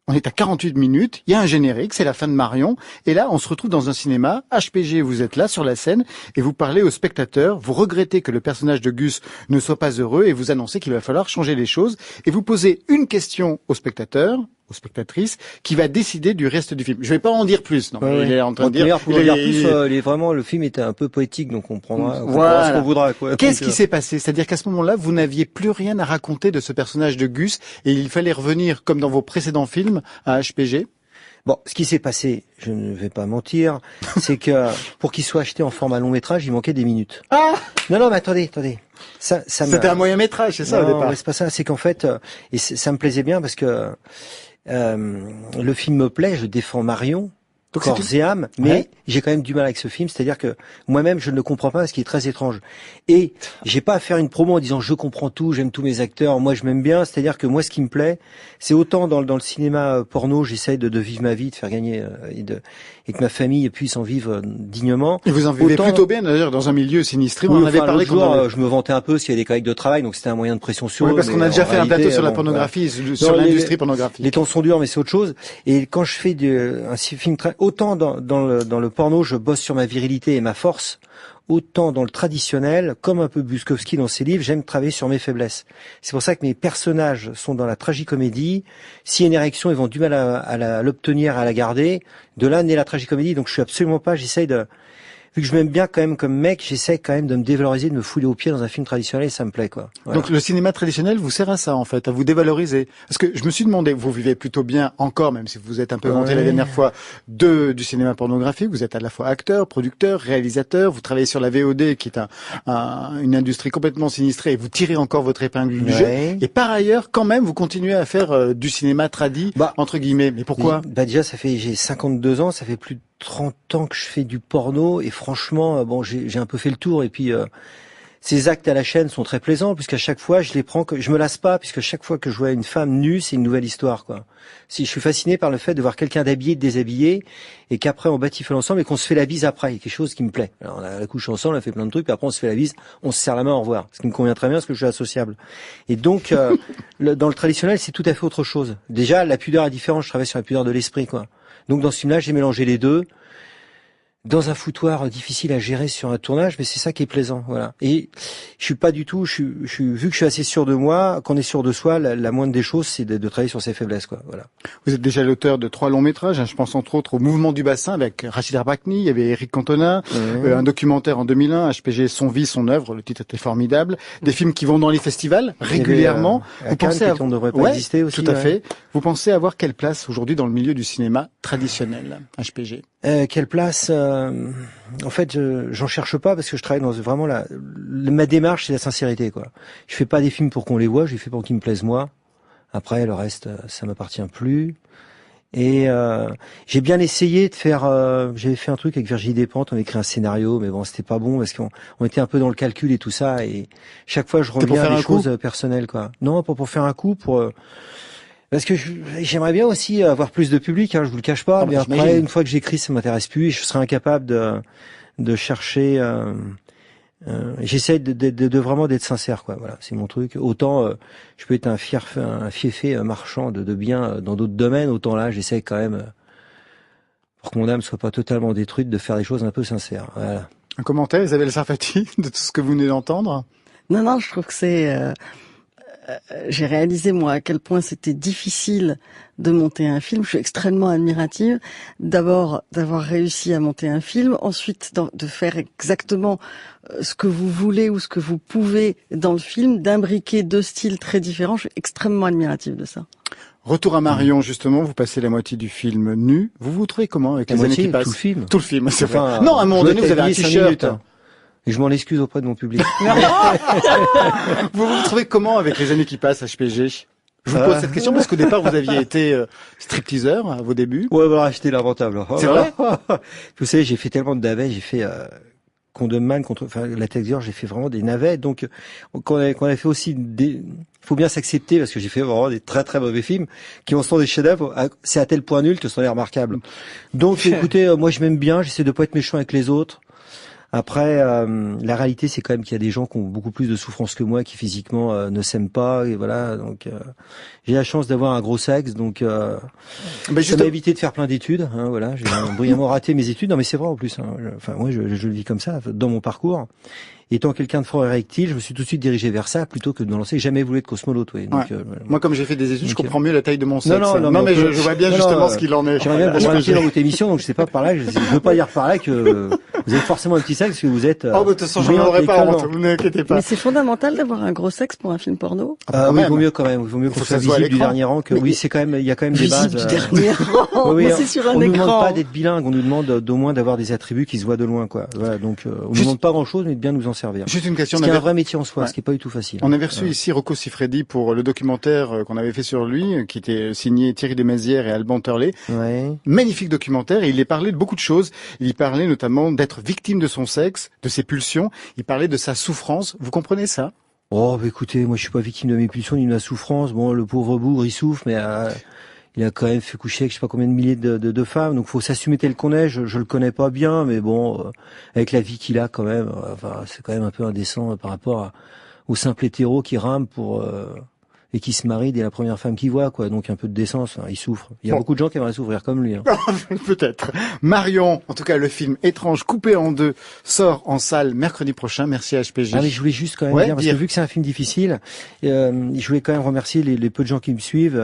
On est à 48 minutes, il y a un générique, c'est la fin de Marion, et là on se retrouve dans un cinéma, HPG, vous êtes là sur la scène, et vous parlez aux spectateurs, vous regrettez que le personnage de Gus ne soit pas heureux, et vous annoncez qu'il va falloir changer les choses, et vous posez une question aux spectateurs, aux spectatrices, qui va décider du reste du film. Je vais pas en dire plus, non.
Ouais,
il est en train de dire...
Vraiment, le film était un peu poétique, donc on prendra
voilà.
ce qu'on voudra, quoi.
Qu'est-ce qui s'est passé? C'est-à-dire qu'à ce moment-là, vous n'aviez plus rien à raconter de ce personnage de Gus, et il fallait revenir, comme dans vos précédents films, à HPG.
Bon, ce qui s'est passé, je ne vais pas mentir, c'est que pour qu'il soit acheté en format long métrage, il manquait des minutes.
Ah!
Non, mais attendez.
C'était un moyen métrage, c'est ça, au départ?
Non, c'est pas ça, c'est qu'en fait, et ça me plaisait bien parce que, le film me plaît, je défends Marion,
donc
corps et âme, mais j'ai quand même du mal avec ce film, c'est-à-dire que moi-même je ne le comprends pas, ce qui est très étrange. Et j'ai pas à faire une promo en disant je comprends tout, j'aime tous mes acteurs, moi je m'aime bien, c'est-à-dire que moi ce qui me plaît, c'est autant dans le cinéma porno, j'essaye de vivre ma vie, de faire gagner et que ma famille puisse en vivre dignement.
Et vous en vivez plutôt bien d'ailleurs dans un milieu sinistré. On en avait parlé
je me vantais un peu s'il y a des collègues de travail, donc c'était un moyen de pression sur eux.
Parce qu'on a déjà fait un plateau sur la pornographie, sur l'industrie pornographique.
Les temps sont durs, mais c'est autre chose. Et quand je fais un film autant dans le porno, je bosse sur ma virilité et ma force, autant dans le traditionnel, comme un peu Bukowski dans ses livres, j'aime travailler sur mes faiblesses. C'est pour ça que mes personnages sont dans la tragicomédie. S'il y a une érection, ils vont du mal à l'obtenir, à la garder. De là naît la tragicomédie. Donc je suis absolument pas, vu que je m'aime bien quand même comme mec, j'essaie quand même de me dévaloriser, de me fouler aux pieds dans un film traditionnel, et ça me plaît, quoi. Voilà.
Donc le cinéma traditionnel vous sert à ça, en fait, à vous dévaloriser. Parce que je me suis demandé, vous vivez plutôt bien encore, même si vous êtes un peu vanté la dernière fois, du cinéma pornographique. Vous êtes à la fois acteur, producteur, réalisateur. Vous travaillez sur la VOD, qui est une industrie complètement sinistrée, et vous tirez encore votre épingle du jeu. Et par ailleurs, quand même, vous continuez à faire du cinéma tradi, entre guillemets. Mais pourquoi?
Déjà, j'ai 52 ans, ça fait plus de 30 ans que je fais du porno, et franchement, j'ai un peu fait le tour, et puis ces actes à la chaîne sont très plaisants, puisqu'à chaque fois je les prends, je me lasse pas, puisque chaque fois que je vois une femme nue, c'est une nouvelle histoire, quoi. Si je suis fasciné par le fait de voir quelqu'un d'habillé, de déshabillé, et qu'après on batifole ensemble et qu'on se fait la bise après, il y a quelque chose qui me plaît. Alors on a couché ensemble, on a fait plein de trucs, puis après on se fait la bise, on se serre la main, au revoir. Ce qui me convient très bien, parce que je suis associable. Et donc dans le traditionnel, c'est tout à fait autre chose. Déjà, la pudeur est différente, je travaille sur la pudeur de l'esprit, quoi. Donc dans ce film-là, j'ai mélangé les deux. dans un foutoir difficile à gérer sur un tournage, mais c'est ça qui est plaisant, voilà. Et je suis pas du tout, vu que je suis assez sûr de moi, qu'on est sûr de soi, la moindre des choses, c'est de travailler sur ses faiblesses, quoi, voilà.
Vous êtes déjà l'auteur de 3 longs métrages, hein, je pense entre autres au Mouvement du Bassin avec Rachid Arbakni, il y avait Eric Cantona, un documentaire en 2001, HPG Son vie, son œuvre, le titre était formidable, des films qui vont dans les festivals régulièrement.
Vous pensez qu'on ne devrait pas exister aussi,
tout à fait. Vous pensez avoir quelle place aujourd'hui dans le milieu du cinéma traditionnel, HPG?
Quelle place en fait, j'en cherche pas parce que je travaille dans vraiment ma démarche, c'est la sincérité, quoi. Je fais pas des films pour qu'on les voit, je les fais pour qu'ils me plaisent moi. Après, le reste, ça m'appartient plus. Et j'ai bien essayé de faire. J'avais fait un truc avec Virginie Despentes, on a écrit un scénario, mais bon, c'était pas bon parce qu'on était un peu dans le calcul et tout ça. Et chaque fois, je reviens à des choses personnelles, quoi. Non, pas pour faire un coup, parce que j'aimerais bien aussi avoir plus de public, hein, je vous le cache pas. Mais après, une fois que j'écris, ça m'intéresse plus et je serais incapable de chercher. J'essaie de vraiment d'être sincère, quoi. Voilà, c'est mon truc. Autant je peux être un fiefé marchand de biens dans d'autres domaines, autant là, j'essaie quand même, pour que mon âme soit pas totalement détruite, de faire des choses un peu sincères. Voilà.
Un commentaire, Isabelle Sarfati, de tout ce que vous venez d'entendre?
Non, je trouve que c'est. J'ai réalisé, moi, à quel point c'était difficile de monter un film. Je suis extrêmement admirative, d'abord, d'avoir réussi à monter un film, ensuite de faire exactement ce que vous voulez ou ce que vous pouvez dans le film, d'imbriquer 2 styles très différents. Je suis extrêmement admirative de ça.
Retour à Marion, justement, vous passez la moitié du film nu. Vous vous trouvez comment avec les années qui passent?
Tout le film,
c'est vrai. Non, à un moment donné, vous avez un t-shirt.
Et je m'en excuse auprès de mon public.
Vous vous trouvez comment avec les années qui passent, HPG? Je vous pose cette question parce qu'au départ, vous aviez été stripteaseur à vos débuts.
Ouais, voilà, acheter l'inventable.
C'est vrai?
Vous savez, j'ai fait tellement de navets, j'ai fait Condemnman la Texture, j'ai fait vraiment des navets. Donc, qu'on a fait aussi faut bien s'accepter parce que j'ai fait vraiment des très très mauvais films qui en sont des chefs-d'œuvre. C'est à tel point nul que ce sont les remarquables. Donc, écoutez, moi je m'aime bien, j'essaie de pas être méchant avec les autres. Après, la réalité, c'est quand même qu'il y a des gens qui ont beaucoup plus de souffrance que moi, qui physiquement ne s'aiment pas, et voilà. Donc, j'ai la chance d'avoir un gros sexe, donc ça m'a évité de faire plein d'études. Hein, voilà, j'ai brillamment raté mes études. Non, mais c'est vrai en plus. Hein, moi, je le vis comme ça dans mon parcours. Étant quelqu'un de fort érectile, je me suis tout de suite dirigé vers ça plutôt que de me lancer. J'ai jamais voulu être cosmonaute. Ouais. Donc,
moi, comme j'ai fait des études, je comprends mieux la taille de mon sexe. Non, mais je vois bien justement ce qu'il en est.
J'aimerais bien vous inviter dans votre émission, donc je sais pas par là. Je veux pas dire par là que vous avez forcément un petit sexe, que vous êtes.
Oh, de toute façon, je n'en aurais pas honte. Vous n'inquiétez pas.
Mais c'est fondamental d'avoir un gros sexe pour un film porno.
Oui, il vaut mieux quand même. Il vaut mieux qu'on soit visible du dernier rang. Oui, c'est quand même. Il y a quand même des bases.
Visible du dernier rang. Oui, c'est sur un écran.
On nous demande pas d'être bilingue. On nous demande d'au moins d'avoir des attributs qui se voient de loin, quoi. Voilà. Donc, on nous demande pas grand-chose, mais de bien nous en servir.
Juste une question.
C'est un vrai métier en soi, ce qui est pas du tout facile.
On avait reçu ici Rocco Siffredi pour le documentaire qu'on avait fait sur lui, qui était signé Thierry Desmazières et Alban Turley.
Ouais.
Magnifique documentaire, et il parlait de beaucoup de choses. Il parlait notamment d'être victime de son sexe, de ses pulsions. Il parlait de sa souffrance. Vous comprenez ça?
Oh, bah écoutez, moi je suis pas victime de mes pulsions ni de ma souffrance. Bon, le pauvre bougre, il souffre, mais il a quand même fait coucher avec je sais pas combien de milliers de femmes, donc faut s'assumer tel qu'on est. Je le connais pas bien, mais bon, avec la vie qu'il a quand même, c'est quand même un peu indécent par rapport au simple hétéro qui rame et qui se marie dès la première femme qu'il voit, quoi. Donc un peu de décence. Il souffre. Il y a beaucoup de gens qui aimeraient souffrir comme lui. Hein.
Peut-être. Marion, en tout cas, le film Étrange coupé en deux sort en salle mercredi prochain. Merci à HPG.
Ah mais je voulais juste quand même dire, parce que vu que c'est un film difficile, je voulais quand même remercier les peu de gens qui me suivent.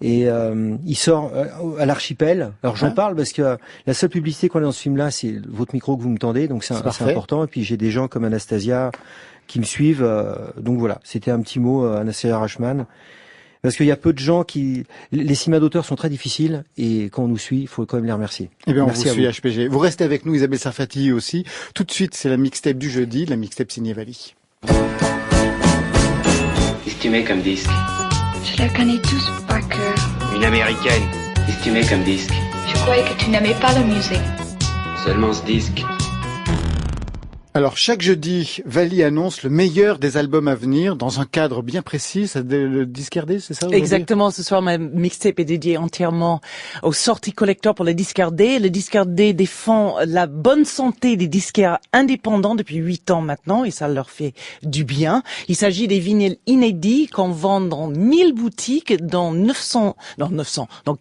Il sort à l'Archipel. Alors j'en parle parce que la seule publicité qu'on a dans ce film-là, c'est votre micro que vous me tendez, donc c'est important. Et puis j'ai des gens comme Anastasia qui me suivent. Donc voilà, c'était un petit mot à Anastasia Rachman. Parce qu'il y a peu de gens les cinémas d'auteur sont très difficiles et quand on nous suit, il faut quand même les remercier.
Eh bien, on vous suit, HPG. Vous restez avec nous, Isabelle Sarfati aussi. Tout de suite, c'est la mixtape du jeudi, la mixtape signée Vali.
Qu'est-ce que tu mets comme disque?
Je la connais tous par cœur.
Une américaine. Qu'est-ce que tu mets comme disque?
Je croyais que tu n'aimais pas la musique.
Seulement ce disque.
Alors, chaque jeudi, Vali annonce le meilleur des albums à venir dans un cadre bien précis. C'est le Discardé, c'est ça?
Exactement. Ce soir, ma mixtape est dédiée entièrement aux sorties collector pour le Discardé. Le Discardé défend la bonne santé des disquaires indépendants depuis 8 ans maintenant et ça leur fait du bien. Il s'agit des vinyles inédits qu'on vend dans 1000 boutiques dans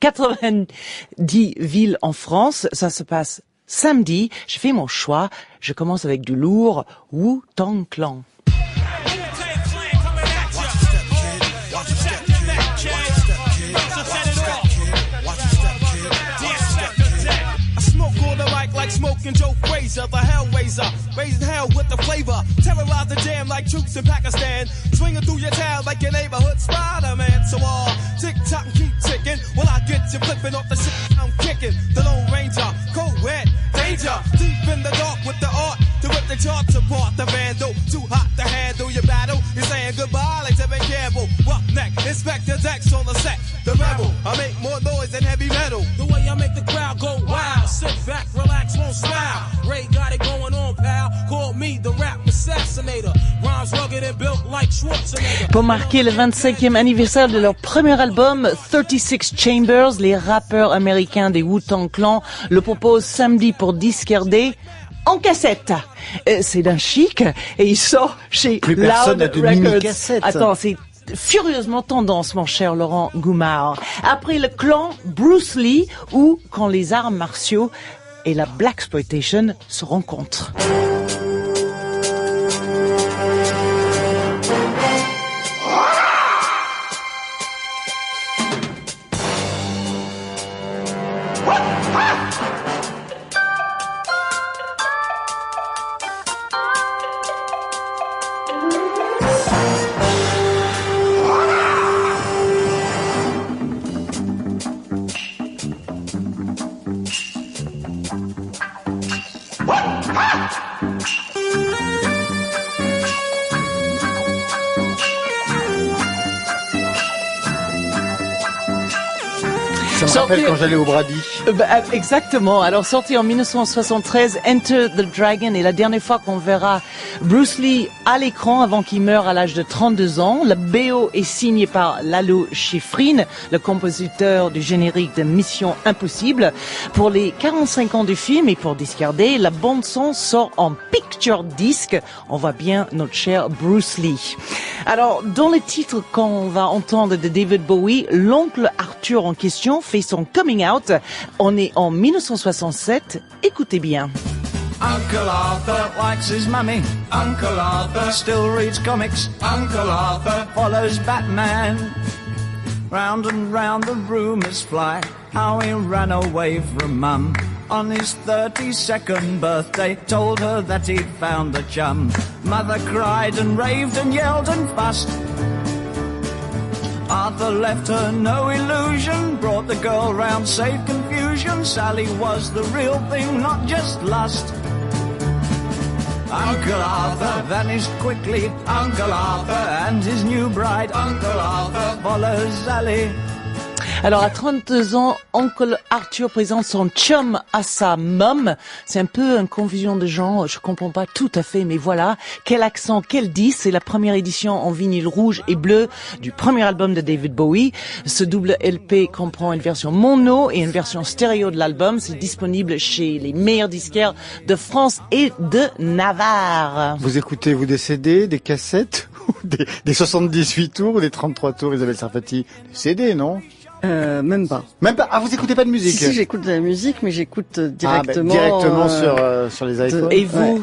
90 villes en France. Ça se passe samedi, j'ai fait mon choix. Je commence avec du lourd, Wu-Tang Clan.
Like smoking Joe Frazier, the Hellraiser, raising hell with the flavor, terrorize the jam like troops in Pakistan, swinging through your town like your neighborhood Spider-Man. So tick tock and keep ticking, while I get you flipping off the shit I'm kicking. The Lone Ranger, co-ed, danger, deep in the dark with the art to rip the charts apart. The vandal, too hot to handle your battle. You're saying goodbye like Tevin Campbell. Roughneck, Inspector Dex on the set. The rebel, I make more noise than heavy metal. The way I make the crowd go wild, sit back, relax, won't smile. Ray got it going on, pal. Call me the rap assassinator. Rhymes rugged and built like Schwarzenegger.
Pour marquer le 25e anniversaire de leur premier album, 36 Chambers, les rappeurs américains des Wu-Tang Clan le proposent samedi pour Disquaire-D en cassette. C'est d'un chic et il sort chez
Plus personne
Loud
n'a de
Records.
mini-cassette.
Attends, c'est furieusement tendance, mon cher Laurent Goumard. Après le clan, Bruce Lee, ou quand les arts martiaux et la blaxploitation se rencontrent.
Ça me rappelle quand j'allais au Brady.
Exactement. Alors, sorti en 1973, Enter the Dragon est la dernière fois qu'on verra Bruce Lee à l'écran avant qu'il meure à l'âge de 32 ans. La BO est signée par Lalo Schifrin, le compositeur du générique de Mission Impossible. Pour les 45 ans du film et pour Disquaire-D, la bande son sort en picture disc. On voit bien notre cher Bruce Lee. Alors, dans les titres qu'on va entendre de David Bowie, l'oncle Arthur en question fait son coming out. On est en 1967. Écoutez bien.
Uncle Arthur likes his mummy. Uncle Arthur still reads comics. Uncle Arthur follows Batman. Round and round the rumours fly how he ran away from Mum. On his 32nd birthday, told her that he'd found a chum. Mother cried and raved and yelled and fussed. Arthur left her no illusion, brought the girl round, saved confusion. Sally was the real thing, not just lust. Uncle Arthur vanished quickly. Uncle Arthur and his new bride. Uncle Arthur follows Sally.
Alors, à 32 ans, Oncle Arthur présente son chum à sa mum. C'est un peu une confusion de genre, je comprends pas tout à fait, mais voilà. Quel accent, quel disque. C'est la première édition en vinyle rouge et bleu du premier album de David Bowie. Ce double LP comprend une version mono et une version stéréo de l'album. C'est disponible chez les meilleurs disquaires de France et de Navarre.
Vous écoutez, vous des CD, des cassettes, des 78 tours ou des 33 tours, Isabelle Sarfati? Des CD, non?
Même pas.
Même pas. Ah, vous écoutez pas de musique?
Si, j'écoute de la musique, mais j'écoute directement.
Directement sur les iPhones.
Et vous?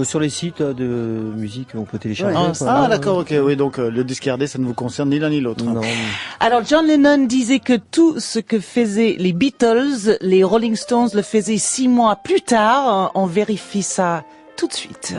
Sur les sites de musique, on peut télécharger.
Ouais. D'accord, ok, oui, donc le Disquaire-D, ça ne vous concerne ni l'un ni l'autre.
Non.
Alors, John Lennon disait que tout ce que faisaient les Beatles, les Rolling Stones le faisaient 6 mois plus tard. On vérifie ça tout de suite.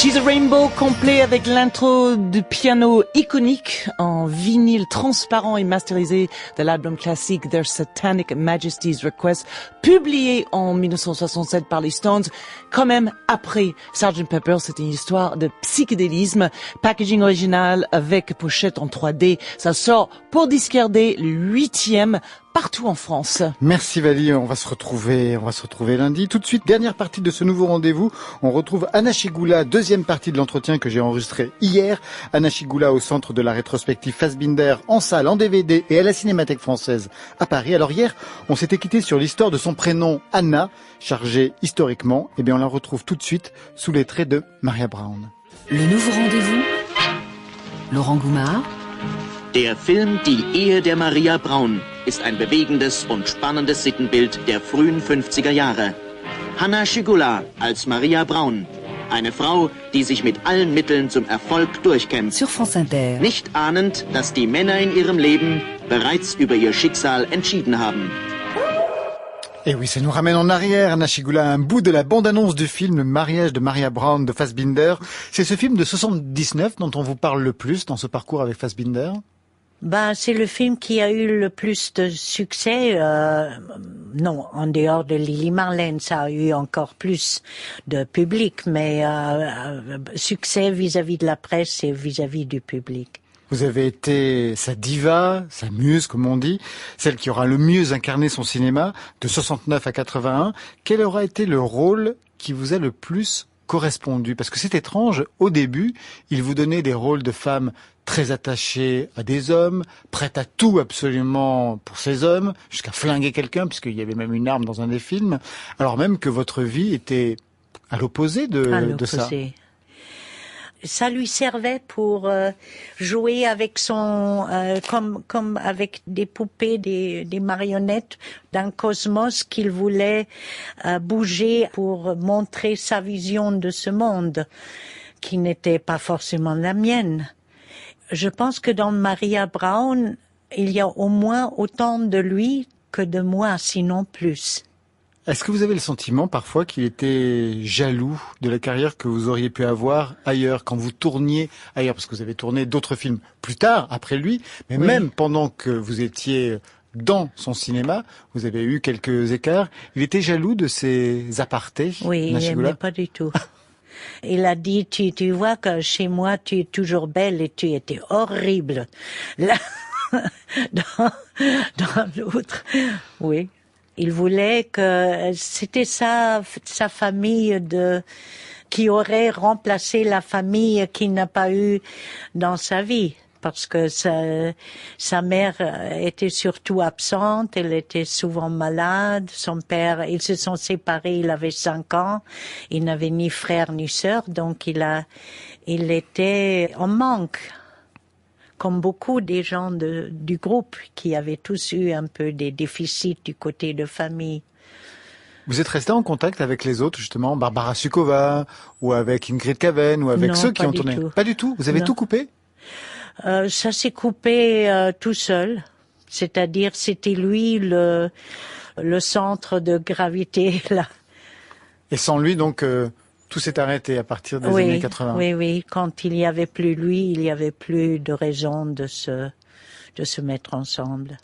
She's a Rainbow complet avec l'intro de piano iconique en vinyle transparent et masterisé de l'album classique Their Satanic Majesty's Request, publié en 1967 par les Stones. Quand même, après Sgt. Pepper, c'était une histoire de psychédélisme. Packaging original avec pochette en 3D. Ça sort pour Disquaire D, le 8e, partout en France.
Merci Vali, on va se retrouver lundi. Tout de suite, dernière partie de ce nouveau rendez-vous. On retrouve Anna Schygoula, deuxième partie de l'entretien que j'ai enregistré hier. Anna Schygoula au centre de la rétrospective Fassbinder, en salle, en DVD et à la Cinémathèque française à Paris. Alors hier, on s'était quitté sur l'histoire de son prénom Anna, chargée historiquement. Eh bien, on la retrouve tout de suite sous les traits de Maria Braun.
Le nouveau rendez-vous, Laurent Goumard.
Der Film Die Ehe der Maria Braun ist ein bewegendes und spannendes Sittenbild der frühen 50er Jahre. Anna Schygoula als Maria Braun, eine Frau, die sich mit allen Mitteln zum Erfolg durchkämpft.
Sur France Inter.
Nicht ahnend, dass die Männer in ihrem Leben bereits über ihr Schicksal entschieden haben.
Et oui, ça nous ramène en arrière, Anna Schygoula, un bout de la bande-annonce du film Le mariage de Maria Braun de Fassbinder. C'est ce film de 79 dont on vous parle le plus dans ce parcours avec Fassbinder.
C'est le film qui a eu le plus de succès. Non, en dehors de Lily Marlène, ça a eu encore plus de public, mais succès vis-à-vis de la presse et vis-à-vis du public.
Vous avez été sa diva, sa muse, comme on dit, celle qui aura le mieux incarné son cinéma, de 69 à 81. Quel aura été le rôle qui vous a le plus correspondu? Parce que c'est étrange, au début, il vous donnait des rôles de femmes très attachées à des hommes, prêtes à tout absolument pour ces hommes, jusqu'à flinguer quelqu'un, puisqu'il y avait même une arme dans un des films, alors même que votre vie était à l'opposé de ça.
Ça lui servait pour jouer avec son comme avec des poupées, des marionnettes d'un cosmos qu'il voulait bouger pour montrer sa vision de ce monde qui n'était pas forcément la mienne. Je pense que dans Maria Braun, il y a au moins autant de lui que de moi, sinon plus.
Est-ce que vous avez le sentiment parfois qu'il était jaloux de la carrière que vous auriez pu avoir ailleurs, quand vous tourniez ailleurs, parce que vous avez tourné d'autres films plus tard, après lui, mais oui. Même pendant que vous étiez dans son cinéma, vous avez eu quelques écarts. Il était jaloux de ces apartés?
Oui, mais pas du tout. Il a dit, tu vois que chez moi, tu es toujours belle et tu étais horrible. Là, dans l'autre, oui. Il voulait que c'était sa famille qui aurait remplacé la famille qu'il n'a pas eu dans sa vie. Parce que sa mère était surtout absente, elle était souvent malade, son père, ils se sont séparés, il avait 5 ans, il n'avait ni frère ni sœur, donc il était en manque. Comme beaucoup des gens du groupe qui avaient tous eu un peu des déficits du côté de famille.
Vous êtes resté en contact avec les autres, justement, Barbara Suková, ou avec Ingrid Caven, ou avec ceux qui ont tourné? Pas du tout. Vous avez tout coupé?
Ça s'est coupé tout seul. C'est-à-dire, c'était lui le centre de gravité, là. Et
sans lui, donc, tout s'est arrêté à partir des années 80.
Oui. Quand il n'y avait plus lui, il n'y avait plus de raison de se mettre ensemble.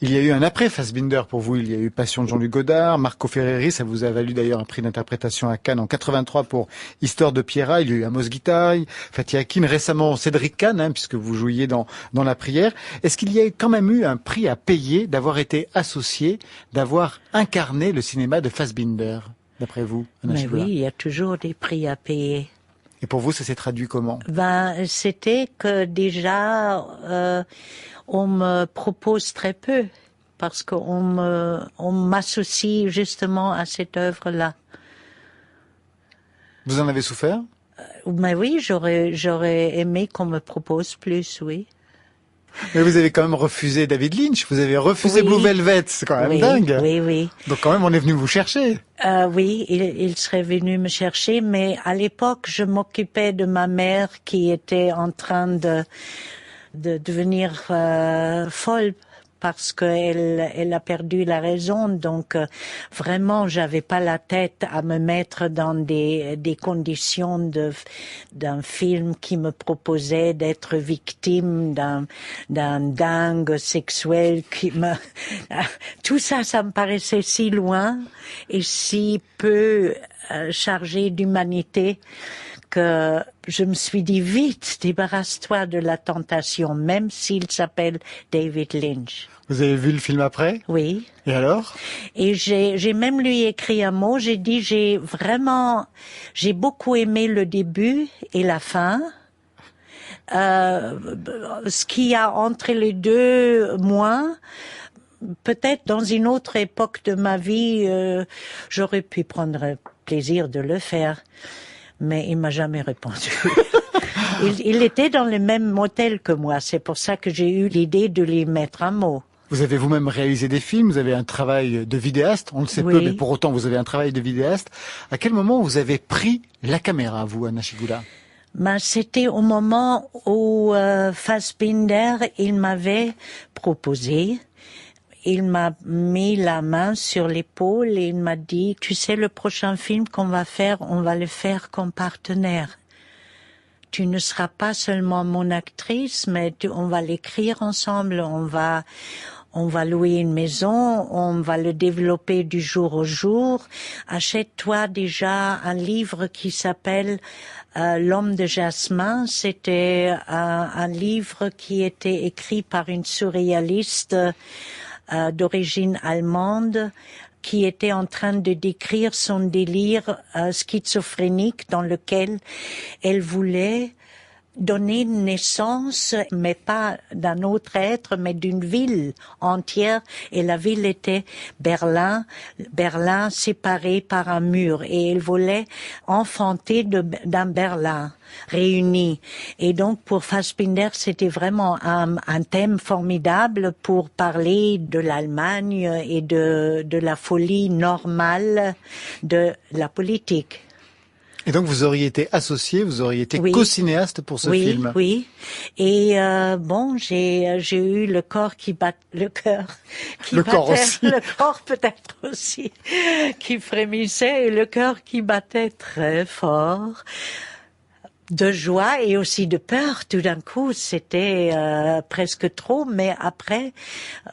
Il y a eu un après Fassbinder pour vous. Il y a eu Passion de Jean-Luc Godard, Marco Ferreri. Ça vous a valu d'ailleurs un prix d'interprétation à Cannes en 83 pour Histoire de Pierra. Il y a eu Amos Guitaï, Fatih Akin, récemment Cédric Kahn, puisque vous jouiez dans La Prière. Est-ce qu'il y a quand même eu un prix à payer d'avoir été associé, d'avoir incarné le cinéma de Fassbinder, d'après vous, Anna Schygoula?
Oui, il y a toujours des prix à payer.
Et pour vous, ça s'est traduit comment?
C'était que déjà, on me propose très peu, parce on m'associe justement à cette œuvre-là.
Vous en avez souffert?
Mais oui, j'aurais aimé qu'on me propose plus, oui.
Mais vous avez quand même refusé David Lynch, vous avez refusé Blue Velvet, c'est quand même dingue.
Oui.
Donc quand même, on est venu vous chercher.
Oui, il serait venu me chercher, mais à l'époque, je m'occupais de ma mère qui était en train de devenir folle parce qu'elle a perdu la raison. Donc vraiment, j'avais pas la tête à me mettre dans des conditions d'un film qui me proposait d'être victime d'un dingue sexuel tout ça me paraissait si loin et si peu chargé d'humanité que je me suis dit vite, débarrasse-toi de la tentation, même s'il s'appelle David Lynch.
Vous avez vu le film après?
Oui.
Et alors?
Et j'ai même lui écrit un mot, j'ai dit j'ai beaucoup aimé le début et la fin. Ce qu'il y a entre les deux, moins. Peut-être dans une autre époque de ma vie, j'aurais pu prendre plaisir de le faire. Mais il m'a jamais répondu. il était dans le même motel que moi. C'est pour ça que j'ai eu l'idée de lui mettre un mot.
Vous avez vous-même réalisé des films, vous avez un travail de vidéaste, on le sait peu, mais pour autant vous avez un travail de vidéaste. À quel moment vous avez pris la caméra, vous, Hanna Schygulla?
C'était au moment où Fassbinder, il m'avait proposé. Il m'a mis la main sur l'épaule et il m'a dit, tu sais, le prochain film qu'on va faire, on va le faire comme partenaire. Tu ne seras pas seulement mon actrice, mais on va l'écrire ensemble, on va louer une maison, on va le développer du jour au jour. Achète-toi déjà un livre qui s'appelle L'homme de jasmin. C'était un livre qui était écrit par une surréaliste d'origine allemande qui était en train de décrire son délire schizophrénique dans lequel elle voulait donner naissance, mais pas d'un autre être, mais d'une ville entière. Et la ville était Berlin séparée par un mur. Et elle voulait enfanter d'un Berlin réuni. Et donc, pour Fassbinder, c'était vraiment un thème formidable pour parler de l'Allemagne et de la folie normale de la politique.
Et donc vous auriez été associé, vous auriez été co-cinéaste pour ce film.
Oui. Et j'ai eu le corps le corps peut-être aussi qui frémissait et le cœur qui battait très fort. De joie et aussi de peur. Tout d'un coup, c'était presque trop, mais après,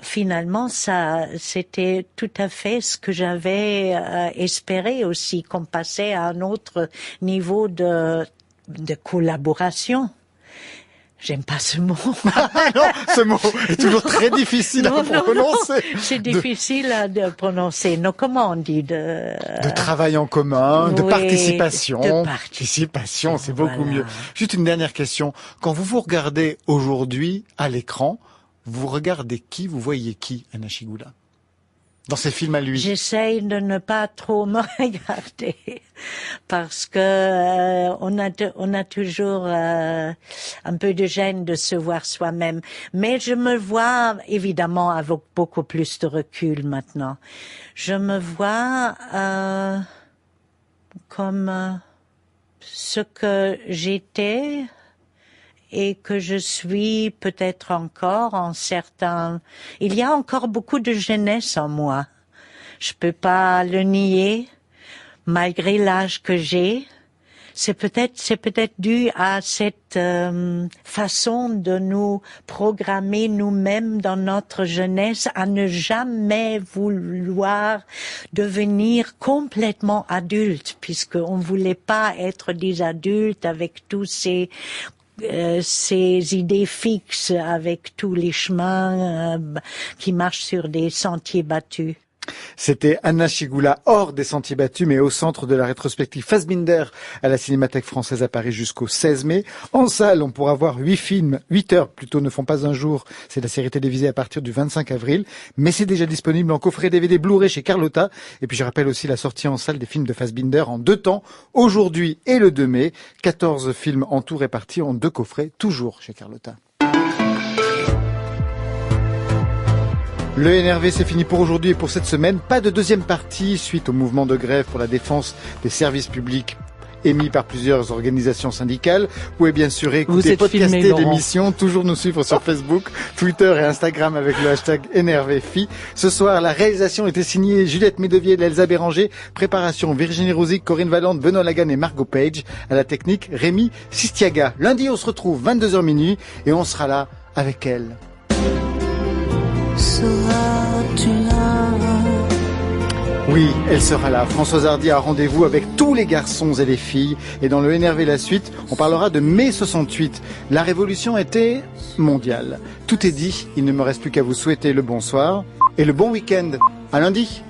finalement, c'était tout à fait ce que j'avais espéré aussi, qu'on passait à un autre niveau de collaboration. J'aime pas ce mot.
Non, ce mot est toujours très difficile à prononcer.
Non, c'est difficile à prononcer. Non, comment on dit
de travail en commun, de participation. Participation, c'est beaucoup mieux. Juste une dernière question. Quand vous vous regardez aujourd'hui à l'écran, vous regardez qui, vous voyez qui, Hanna Schygulla? Dans ses films à lui.
J'essaye de ne pas trop me regarder parce que on a toujours un peu de gêne de se voir soi-même. Mais je me vois évidemment avec beaucoup plus de recul maintenant. Je me vois comme ce que j'étais et que je suis peut-être encore en certains... Il y a encore beaucoup de jeunesse en moi. Je peux pas le nier, malgré l'âge que j'ai. C'est peut-être dû à cette façon de nous programmer nous-mêmes dans notre jeunesse à ne jamais vouloir devenir complètement adulte, puisqu'on voulait pas être des adultes avec tous ces idées fixes, avec tous les chemins qui marchent sur des sentiers battus.
C'était Hanna Schygulla hors des sentiers battus, mais au centre de la rétrospective Fassbinder à la Cinémathèque française à Paris jusqu'au 16 mai. En salle, on pourra voir 8 films, 8 heures plutôt ne font pas un jour. C'est la série télévisée à partir du 25 avril, mais c'est déjà disponible en coffret DVD Blu-ray chez Carlotta. Et puis je rappelle aussi la sortie en salle des films de Fassbinder en 2 temps, aujourd'hui et le 2 mai. 14 films en tout répartis en 2 coffrets, toujours chez Carlotta. Le NRV, c'est fini pour aujourd'hui et pour cette semaine. Pas de deuxième partie suite au mouvement de grève pour la défense des services publics émis par plusieurs organisations syndicales. Vous pouvez bien sûr écouter, podcaster l'émission, toujours nous suivre sur Facebook, Twitter et Instagram avec le hashtag NRVFI. Ce soir, la réalisation était signée Juliette Médevier et Elsa Béranger. Préparation Virginie Rouzic, Corinne Valente, Benoît Lagan et Margot Page. À la technique, Rémi Sistiaga. Lundi, on se retrouve 22h minuit et on sera là avec elle.
Seras-tu là?
Oui, elle sera là. Françoise Hardy a rendez-vous avec tous les garçons et les filles. Et dans le NRV La Suite, on parlera de mai 68. La révolution était mondiale. Tout est dit. Il ne me reste plus qu'à vous souhaiter le bonsoir et le bon week-end. À lundi.